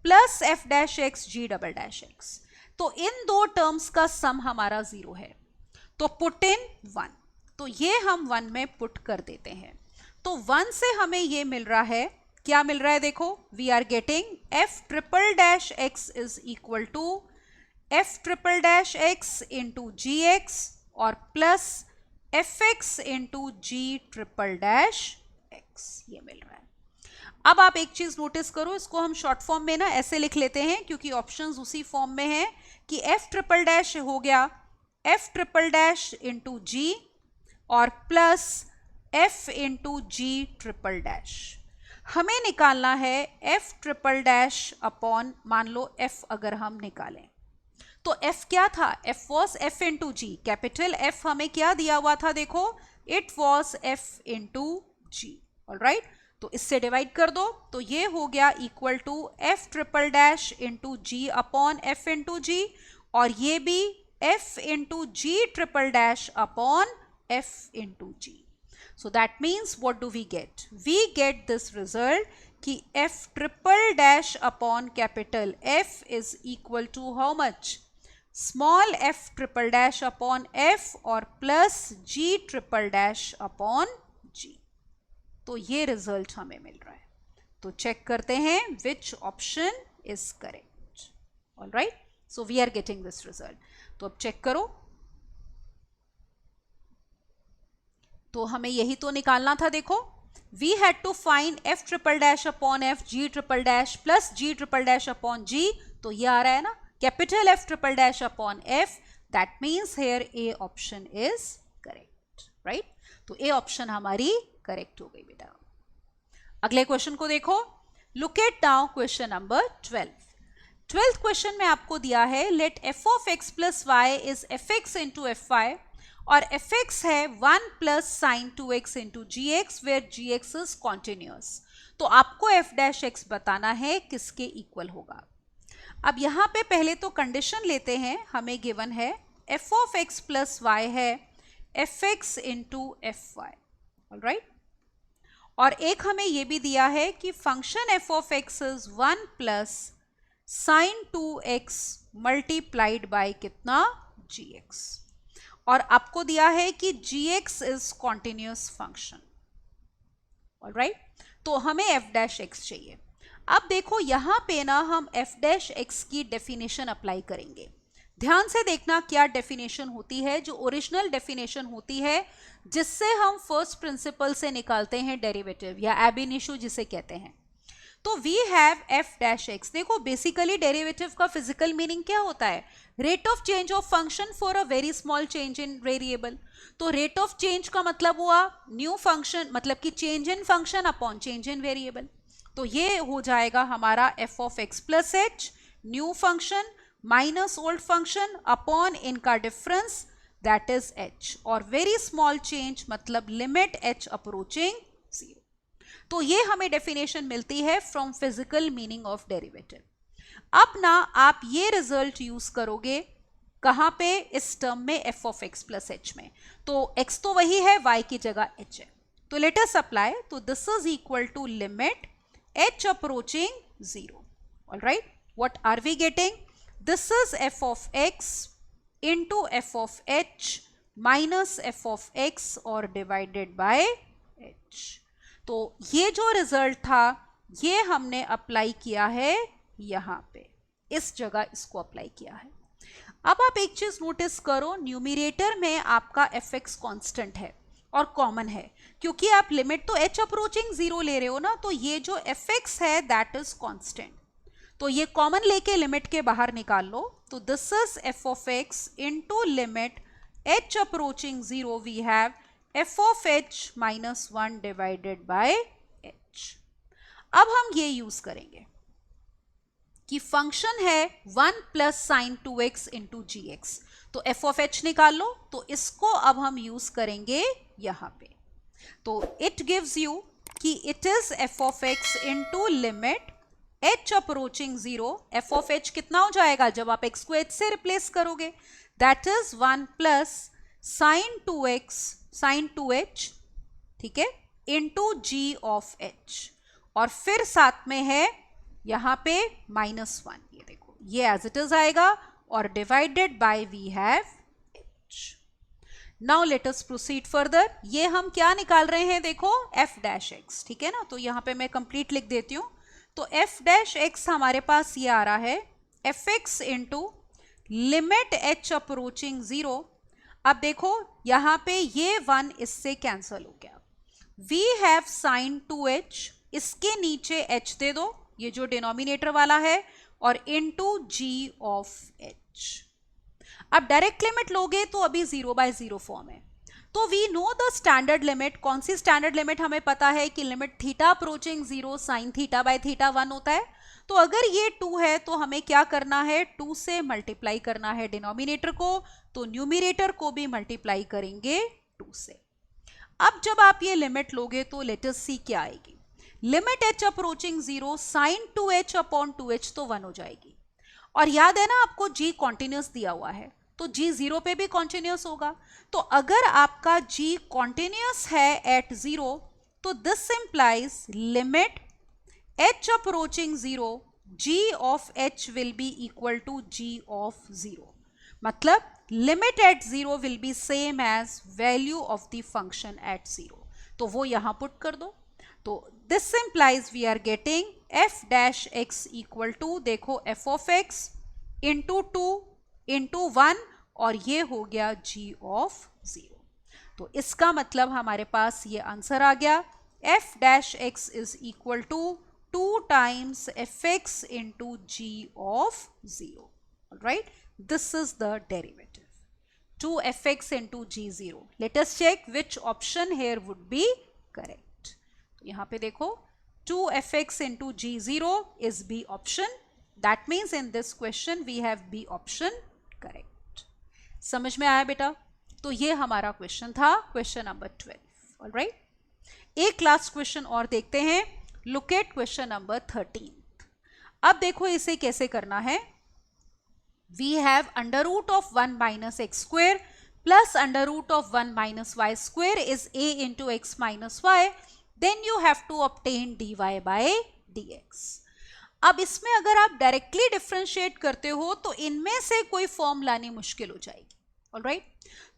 plus f dash x g double dash x. तो इन दो टर्म्स का सम हमारा 0 है, तो पुट इन 1. तो ये हम 1 में पुट कर देते हैं. तो 1 से हमें ये मिल रहा है, क्या मिल रहा है? देखो, we are getting f triple dash x is equal to f triple dash x into g x और plus f x into g triple dash x, ये मिल रहा है। अब आप एक चीज नोटिस करो, इसको हम शॉर्ट फॉर्म में ना ऐसे लिख लेते हैं क्योंकि ऑप्शंस उसी फॉर्म में है कि एफ ट्रिपल डैश हो गया F triple dash into g और plus F into g triple dash. हमें निकालना है एफ ट्रिपल डैश अपॉन, मान लो एफ अगर हम निकालें तो एफ क्या था, f was f into g, capital f हमें क्या दिया हुआ था, देखो it was f into g. All right, तो इससे डिवाइड कर दो तो ये हो गया equal to f triple dash into g upon f into g, और ये भी f into g triple dash upon f into g. So that means what do we get? We get this result कि f triple dash upon capital F is equal to how much? Small f triple dash upon F और plus g triple dash upon g। तो ये result हमें मिल रहा है। तो check करते हैं which option is correct. Alright? So we are getting this result. तो अब चेक करो, तो हमें यही तो निकालना था। देखो we had to find f triple dash upon f g triple dash plus g triple dash upon g, तो ये आ रहा है ना capital f triple dash upon f, that means here a option is correct, right. तो a option हमारी correct हो गई बेटा। अगले क्वेश्चन को देखो, look at now question number 12th question में आपको दिया है let f of x plus y is f x into f y और एफ एक्स है 1 plus sine 2x into g x where g x is continuous. तो आपको F dash x बताना है किसके इक्वल होगा। अब यहाँ पे पहले तो कंडीशन लेते हैं, हमें गिवन है f of x plus y है f x into f y, all right, और एक हमें ये भी दिया है कि function f of x is 1 plus sine 2x multiplied by कितना जी एक्स, और आपको दिया है कि gx is continuous function, alright. तो हमें f डैश x चाहिए। अब देखो यहां पे ना हम f डैश x की डेफिनेशन अप्लाई करेंगे। ध्यान से देखना क्या डेफिनेशन होती है, जो ओरिजिनल डेफिनेशन होती है जिससे हम फर्स्ट प्रिंसिपल से निकालते हैं डेरिवेटिव या एब इनिशियो जिसे कहते हैं। तो we have f dash x. देखो बेसिकली डेरिवेटिव का फिजिकल मीनिंग क्या होता है, rate of change of function for a very small change in variable. तो रेट ऑफ चेंज का मतलब हुआ न्यू फंक्शन, मतलब कि change in function upon change in variable. तो ये हो जाएगा हमारा f of x plus h new function minus old function upon इनका डिफरेंस दैट इज एच, और वेरी स्मॉल चेंज मतलब लिमिट एच अप्रोचिंग 0। तो ये हमें डेफिनेशन मिलती है from physical meaning of derivative. अब ना आप ये रिजल्ट यूज करोगे कहां पे, इस टर्म में F of x plus H में। तो एक्स तो वही है, वाई की जगह एच है, तो लेट अस अप्लाई। तो this is equal to limit h approaching 0, alright. What are we getting, this is f of x into f of h minus f of x और divided by h. तो ये जो result था ये हमने apply किया है यहाँ पे, इस जगह इसको अप्लाई किया है। अब आप एक चीज नोटिस करो, न्यूमिरेटर में आपका एफ एक्स कॉन्स्टेंट है और कॉमन है, क्योंकि आप लिमिट तो एच अप्रोचिंग 0 ले रहे हो ना, तो ये जो एफ एक्स है दैट इज कॉन्स्टेंट। तो ये कॉमन लेके लिमिट के बाहर निकाल लो। तो this is f of x into limit h approaching 0 we have f of h minus 1 divided by h. अब हम ये यूज करेंगे कि फंक्शन है 1 plus sine 2x into g x, तो एफ ऑफ एच निकाल लो। तो इसको अब हम यूज करेंगे यहां पे। तो इट गिव्स यू कि it is f of x into limit h approaching 0। F of H कितना हो जाएगा जब आप एक्स को एच से रिप्लेस करोगे, that is 1 plus sine 2x sine 2h, ठीक है, इंटू जी ऑफ एच, और फिर साथ में है यहां पे -1, ये देखो ये एज इट इज आएगा, और divided by we have h. Now let us proceed further. ये हम क्या निकाल रहे हैं, देखो एफ डैश एक्स, ठीक है ना। तो यहां पे मैं कंप्लीट लिख देती हूं। तो एफ डैश एक्स हमारे पास ये आ रहा है f x into limit h approaching 0। अब देखो यहां पे ये 1 इससे कैंसल हो गया. वी हैव साइन 2h, इसके नीचे h दे दो, ये जो डिनोमिनेटर वाला है, और इनटू g ऑफ h. अब डायरेक्ट लिमिट लोगे तो अभी 0/0 फॉर्म है. तो we know the standard limit. कौन सी स्टैंडर्ड लिमिट हमें पता है कि limit theta approaching 0 sine theta by theta 1 होता है. तो अगर ये 2 है तो हमें क्या करना है, 2 से मल्टीप्लाई करना है डिनोमिनेटर को, तो न्यूमिनेटर को भी मल्टीप्लाई करेंगे 2 से. अब जब आप ये लिमिट लोगे तो लेट अस सी क्या आएगी. Limit h approaching 0 sine 2h upon 2h तो 1 हो जाएगी. और याद है ना आपको g कॉन्टिन्यूस दिया हुआ है, तो g 0 पे भी कॉन्टिन्यूस होगा. तो अगर आपका g कॉन्टिन्यूस है एट 0, तो this implies limit h approaching 0 g of h will be equal to g of 0. मतलब limit at 0 will be same as value of the function at 0. तो वो यहां पुट कर दो. तो this implies we are getting f dash x equal to, देखो f of x into 2 into 1, और ये हो गया g ऑफ 0. तो इसका मतलब हमारे पास ये आंसर आ गया, f dash x is equal to 2 times fx into g of 0. Right, this is the derivative 2fx into g0. let us check which option here would be correct. तो यहां पे देखो 2fx into g0 is B option. that means in this question we have B option correct. समझ में आया बेटा? तो ये हमारा क्वेश्चन था, क्वेश्चन नंबर 12. ऑलराइट, एक लास्ट क्वेश्चन और देखते हैं. Look eight question number 13. अब देखो इसे कैसे करना है. We have under root of 1 minus x square plus under root of 1 minus y square is a into x minus y. Then you have to obtain dy by dx. अब इसमें अगर आप डायरेक्टली डिफरेंशिएट करते हो तो इनमें से कोई फॉर्म लानी मुश्किल हो जाएगी. ऑलराइट,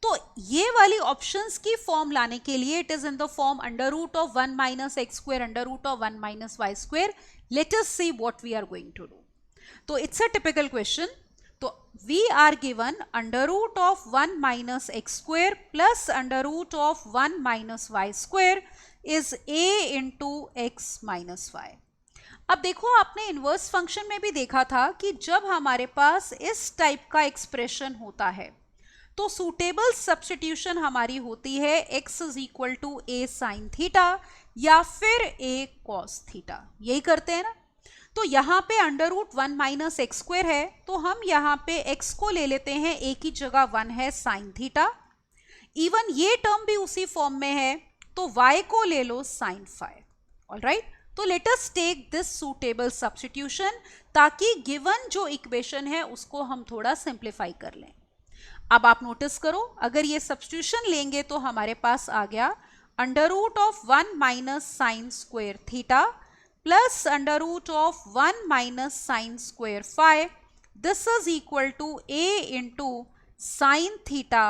तो ये वाली ऑप्शंस की फॉर्म लाने के लिए it is in the form under root of 1 minus x square under root of 1 minus y square. Let us see what we are going to do. तो इट्स अ टिपिकल क्वेश्चन. तो we are given under root of 1 minus x square plus under root of 1 minus y square is a into x minus y. अब देखो आपने inverse function में भी देखा था कि जब हमारे पास इस टाइप का एक्सप्रेशन होता है तो सूटेबल सब्स्टिट्यूशन हमारी होती है x is equal to a sine theta या फिर a कॉस थीटा. यही करते हैं ना. तो यहाँ पे under root 1 minus x square है, तो हम यहाँ पे x को ले लेते हैं, a की जगह 1 है साइन थीटा. इवन ये टर्म भी उसी फॉर्म में है, तो y को ले लो साइन फाई. ऑलराइट, तो let us take this suitable substitution ताकि गिवन जो इक्वेशन है उसको हम थोड़ा सिंप्लीफाई कर लें. अब आप नोटिस करो, अगर ये सब्स्टिट्यूशन लेंगे तो हमारे पास आ गया under root of 1 minus sine square theta plus under root of 1 minus sine square phi. This is equal to a into sine theta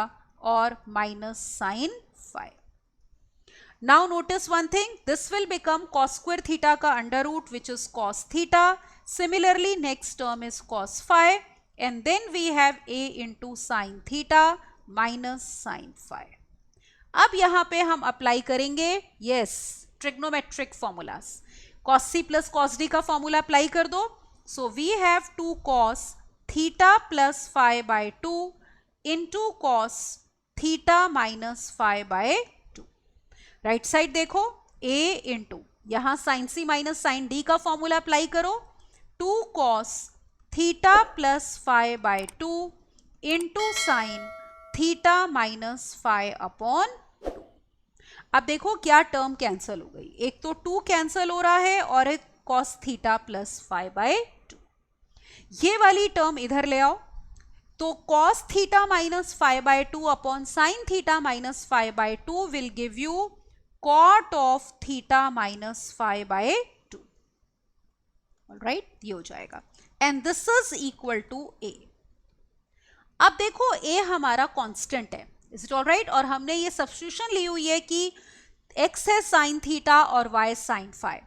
or minus sine phi. Now notice one thing, this will become cos square theta ka under root which is cos theta. Similarly next term is cos phi and then we have a into sine theta minus sine phi. अब यहाँ पे हम apply करेंगे yes trigonometric formulas. cos c plus cos d का formula apply कर दो. So we have 2 cos theta plus phi by 2 into cos theta minus phi by 2. Right side देखो a into यहाँ sine c minus sine d का formula apply करो. 2 cos theta plus phi by 2 into sine theta minus phi upon. अब देखो क्या term cancel हो गई, एक तो 2 कैंसिल हो रहा है और एक cos theta plus phi by 2. ये वाली टर्म इधर ले आओ, तो cos theta minus phi by 2 upon sine theta minus phi by 2 will give you cot of theta minus phi by 2. Alright, ये हो जाएगा and this is equal to a. अब देखो a हमारा कांस्टेंट है, इज इट ऑलराइट, और हमने ये सब्स्टिट्यूशन ली हुई है कि x है साइन थीटा और y साइन फाई.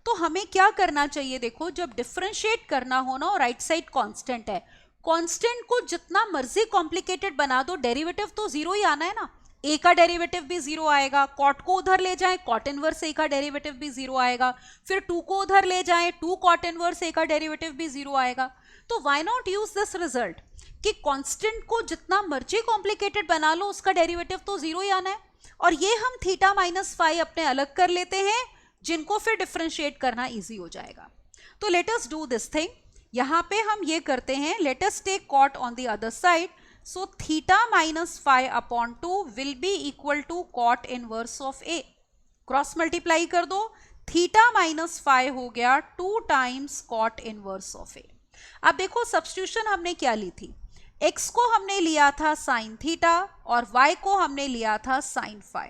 तो हमें क्या करना चाहिए, देखो जब डिफरेंशिएट करना हो ना, राइट साइड कांस्टेंट है, कांस्टेंट को जितना मर्जी कॉम्प्लिकेटेड बना दो, डेरिवेटिव तो जीरो ही आना है ना। ए का डेरिवेटिव भी जीरो आएगा, कॉट को उधर ले जाएं, कॉट इनवर्स ए का डेरिवेटिव भी जीरो आएगा, फिर टू को उधर ले जाएं, टू कॉट इनवर्स ए का डेरिवेटिव भी जीरो आएगा। तो why not use this result कि कांस्टेंट को जितना मर्जी कॉम्प्लिकेटेड बना लो, उसका डेरिवेटिव तो जीरो ही आना है। और ये हम थीटा माइनस फाई अपने अलग कर लेते हैं, जिनको फिर डिफरेंशिएट करना इजी हो जाएगा। तो let us do this thing. यहां पे हम ये करते हैं, let us take cot on the other side. So theta minus phi upon 2 will be equal to cot inverse of a. Cross multiply कर दो, थीटा माइनस फाई हो गया 2 times cot inverse of a. अब देखो substitution हमने क्या ली थी, x को हमने लिया था साइन थीटा और y को हमने लिया था साइन फाई।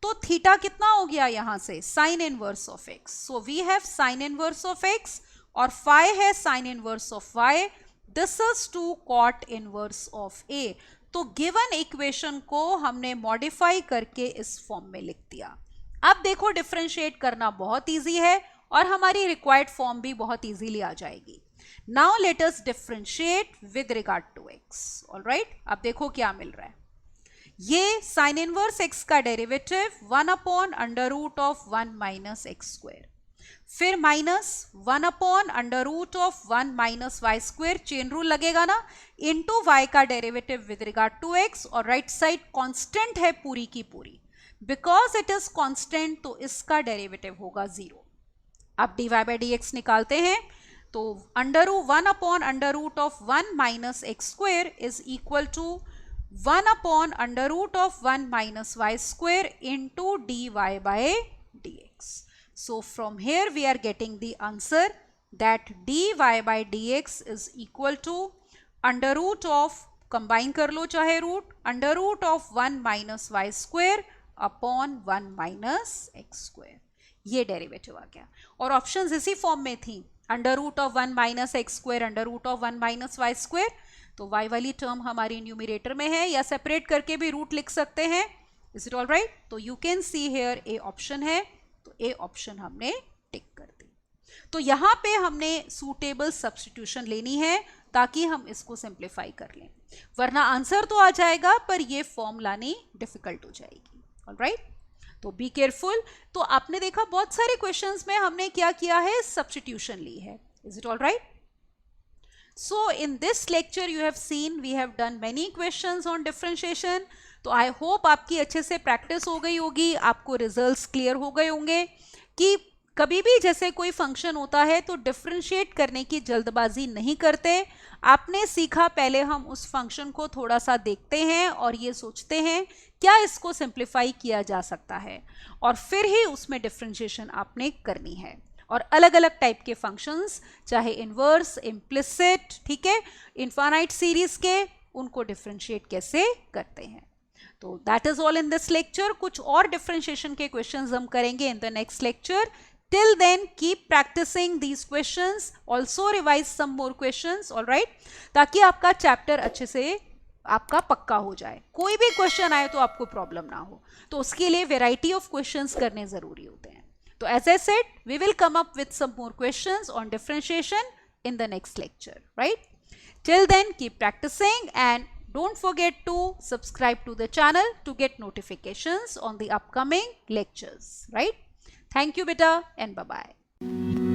तो थीटा कितना हो गया यहां से, sine inverse of x। So we have sine inverse of x और फाई है sine inverse of y। This is two cot inverse of a। तो गिवन इक्वेशन को हमने मॉडिफाई करके इस फॉर्म में लिख दिया। अब देखो डिफरेंशिएट करना बहुत इजी है और हमारी रिक्वायर्ड फॉर्म भी बहुत इजीली आ जाएगी। Now let us differentiate with regard to x. All right? अब देखो क्या मिल रहा है, ये साइन इनवर्स x का derivative 1 upon under root of 1 minus x square, फिर minus 1 upon under root of 1 minus y square, chain rule लगेगा ना, इनटू y का derivative with regard to x, और राइट साइड कांस्टेंट है पूरी की पूरी, बिकॉज इट इज कांस्टेंट तो इसका डेरिवेटिव होगा जीरो। अब dy बाई dx निकालते हैं, तो under root 1 upon under root of 1 minus x square is equal to 1 upon under root of 1 minus y square into d y by d x. So from here we are getting the answer that d y by d x is equal to under root of, combine कर लो चाहे root, under root of 1 minus y square upon 1 minus x square. ये derivative आ गया और options इसी form में थी, under root of 1 minus x square, under root of 1 minus y square. तो y वाली टर्म हमारी न्यूमरेटर में है, या सेपरेट करके भी रूट लिख सकते हैं। Is it all right? तो you can see here a option है, तो ए ऑप्शन हमने टिक कर दी। तो यहाँ पे हमने सूटेबल सब्स्टिट्यूशन लेनी है ताकि हम इसको सिंप्लीफाई कर लें, वरना आंसर तो आ जाएगा पर ये फॉर्म लानी डिफिकल्ट हो जाएगी। ऑल राइट, तो बी केयरफुल। तो आपने देखा बहुत सारे क्वेश्चंस में हमने क्या किया है, सब्स्टिट्यूशन ली है। Is it all right? So in this lecture you have seen we have done many questions on differentiation. तो आई होप आपकी अच्छे से प्रैक्टिस हो गई होगी, आपको रिजल्ट्स क्लियर हो गए होंगे कि कभी भी जैसे कोई फंक्शन होता है तो डिफरेंशिएट करने की जल्दबाजी नहीं करते। आपने सीखा, पहले हम उस फंक्शन को थोड़ा सा देखते हैं और ये सोचते हैं क्या इसको सिंप्लीफाई किया जा सकता है, और फिर ही उसमें डिफरेंशिएशन आपने करनी है। और अलग अलग टाइप के फंक्शंस, चाहे इनवर्स, इम्प्लिसिट, ठीक है, इनफाइनाइट सीरीज के, उनको डिफरेंशिएट कैसे करते हैं। तो that is all in this lecture. कुछ और डिफरेंशिएशन के क्वेश्चंस हम करेंगे in the next lecture. Till then, keep practicing these questions. Also revise some more questions, all right? ताकि आपका चैप्टर अच्छे से आपका पक्का हो जाए, कोई भी क्वेश्चन आए तो आपको प्रॉब्लम ना हो। तो उसके लिए वेराइटी ऑफ क्वेश्चंस करने जरूरी होते हैं। तो as I said, we will come up with some more questions on differentiation in the next lecture, right? Till then, keep practicing and don't forget to subscribe to the channel to get notifications on the upcoming lectures, right? Thank you, beta, and bye-bye.